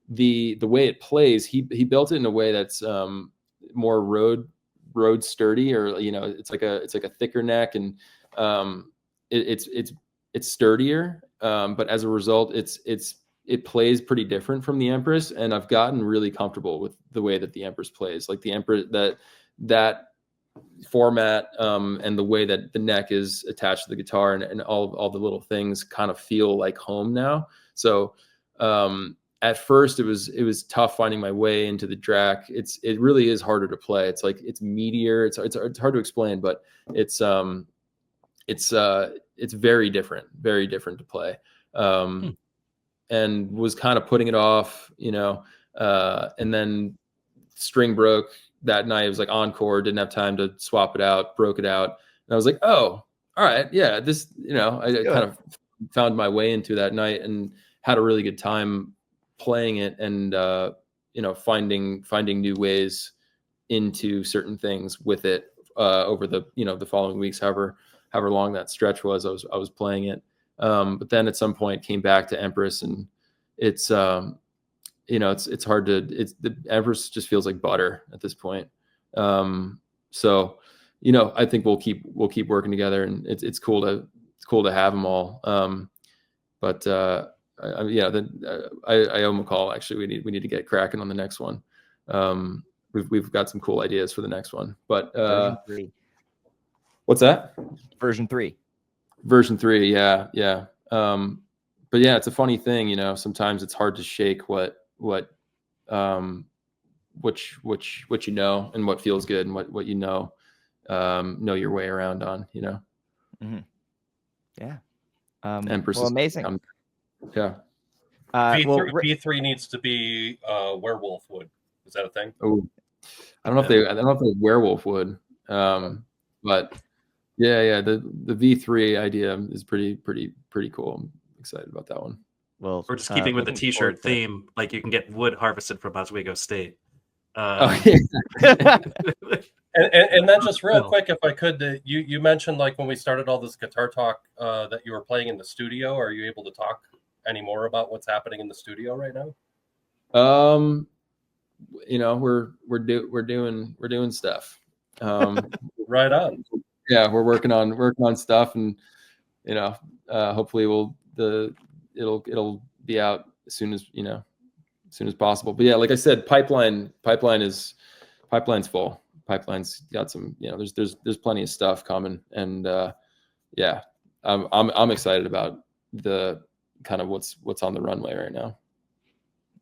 The way it plays, he built it in a way that's more road road sturdy, or it's like a thicker neck, and it's sturdier. But as a result, it plays pretty different from the Empress, and I've gotten really comfortable with the way that the Empress plays. Like the Empress, that format, and the way that the neck is attached to the guitar, and all the little things kind of feel like home now. So at first it was tough finding my way into the DRAC. It really is harder to play. It's like it's meatier. It's hard to explain, but it's very different to play. And was kind of putting it off, and then string broke that night. It was like encore, didn't have time to swap it out, broke it out. And I was like, oh, all right. Yeah. This, I kind of found my way into that night and had a really good time playing it, and, finding new ways into certain things with it, over the following weeks, however long that stretch was, I was playing it. But then at some point came back to Empress, and it's, it's hard to, the Empress just feels like butter at this point. So, I think we'll keep working together, and it's cool to have them all. But I owe him a call. Actually, we need to get cracking on the next one. We've got some cool ideas for the next one, but, Version 3. What's that? Version 3. Version 3. Yeah. Yeah. But yeah, it's a funny thing, sometimes it's hard to shake what you know and what feels good, and what know your way around on, Mm-hmm. Yeah. Empress well, amazing. Yeah. V3 needs to be werewolf wood. Is that a thing? Oh, I don't know if they werewolf wood. But yeah, the V3 idea is pretty cool. I'm excited about that one. Well, we're just keeping with the t-shirt theme. Like, you can get wood harvested from Oswego State. And then just real quick, if I could, you mentioned, like, when we started all this guitar talk, that you were playing in the studio. Are you able to talk any more about what's happening in the studio right now? We're doing stuff. Right on. Yeah, we're working on stuff, and hopefully it'll be out as soon as possible. But yeah, like I said, pipeline's full. Pipeline's got some, there's plenty of stuff coming, and yeah, I'm excited about the kind of what's on the runway right now.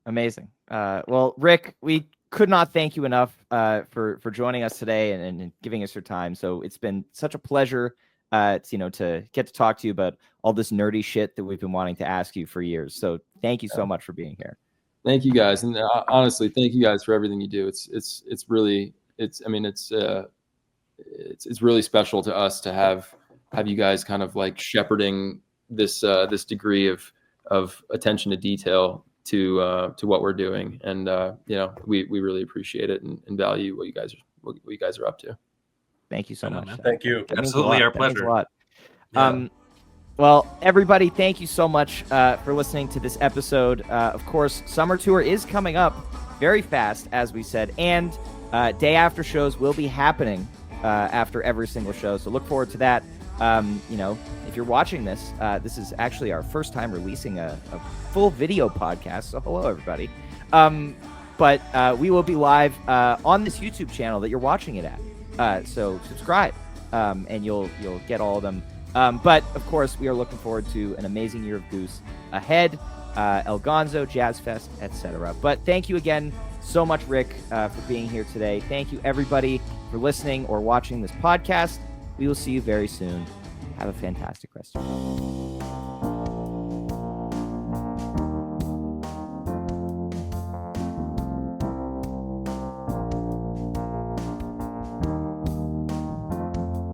Amazing. Well, Rick, we could not thank you enough for joining us today and giving us your time. So it's been such a pleasure to get to talk to you about all this nerdy shit that we've been wanting to ask you for years. So thank you so much for being here. Thank you guys, and honestly, thank you guys for everything you do. It's really really special to us to have you guys kind of like shepherding this degree of attention to detail to what we're doing, and we really appreciate it and value what you guys are up to. Thank you so much. Thank you. Absolutely, our pleasure. A lot. Yeah. Well, everybody, thank you so much for listening to this episode. Of course, Summer Tour is coming up very fast, as we said, and day after shows will be happening after every single show. So look forward to that. If you're watching this, this is actually our first time releasing a full video podcast. So hello, everybody. But we will be live on this YouTube channel that you're watching it at. So subscribe, and you'll get all of them. But of course, we are looking forward to an amazing year of Goose ahead, El Gonzo, Jazz Fest, etc. But thank you again so much, Rick, for being here today. Thank you, everybody, for listening or watching this podcast. We will see you very soon. Have a fantastic rest of your day.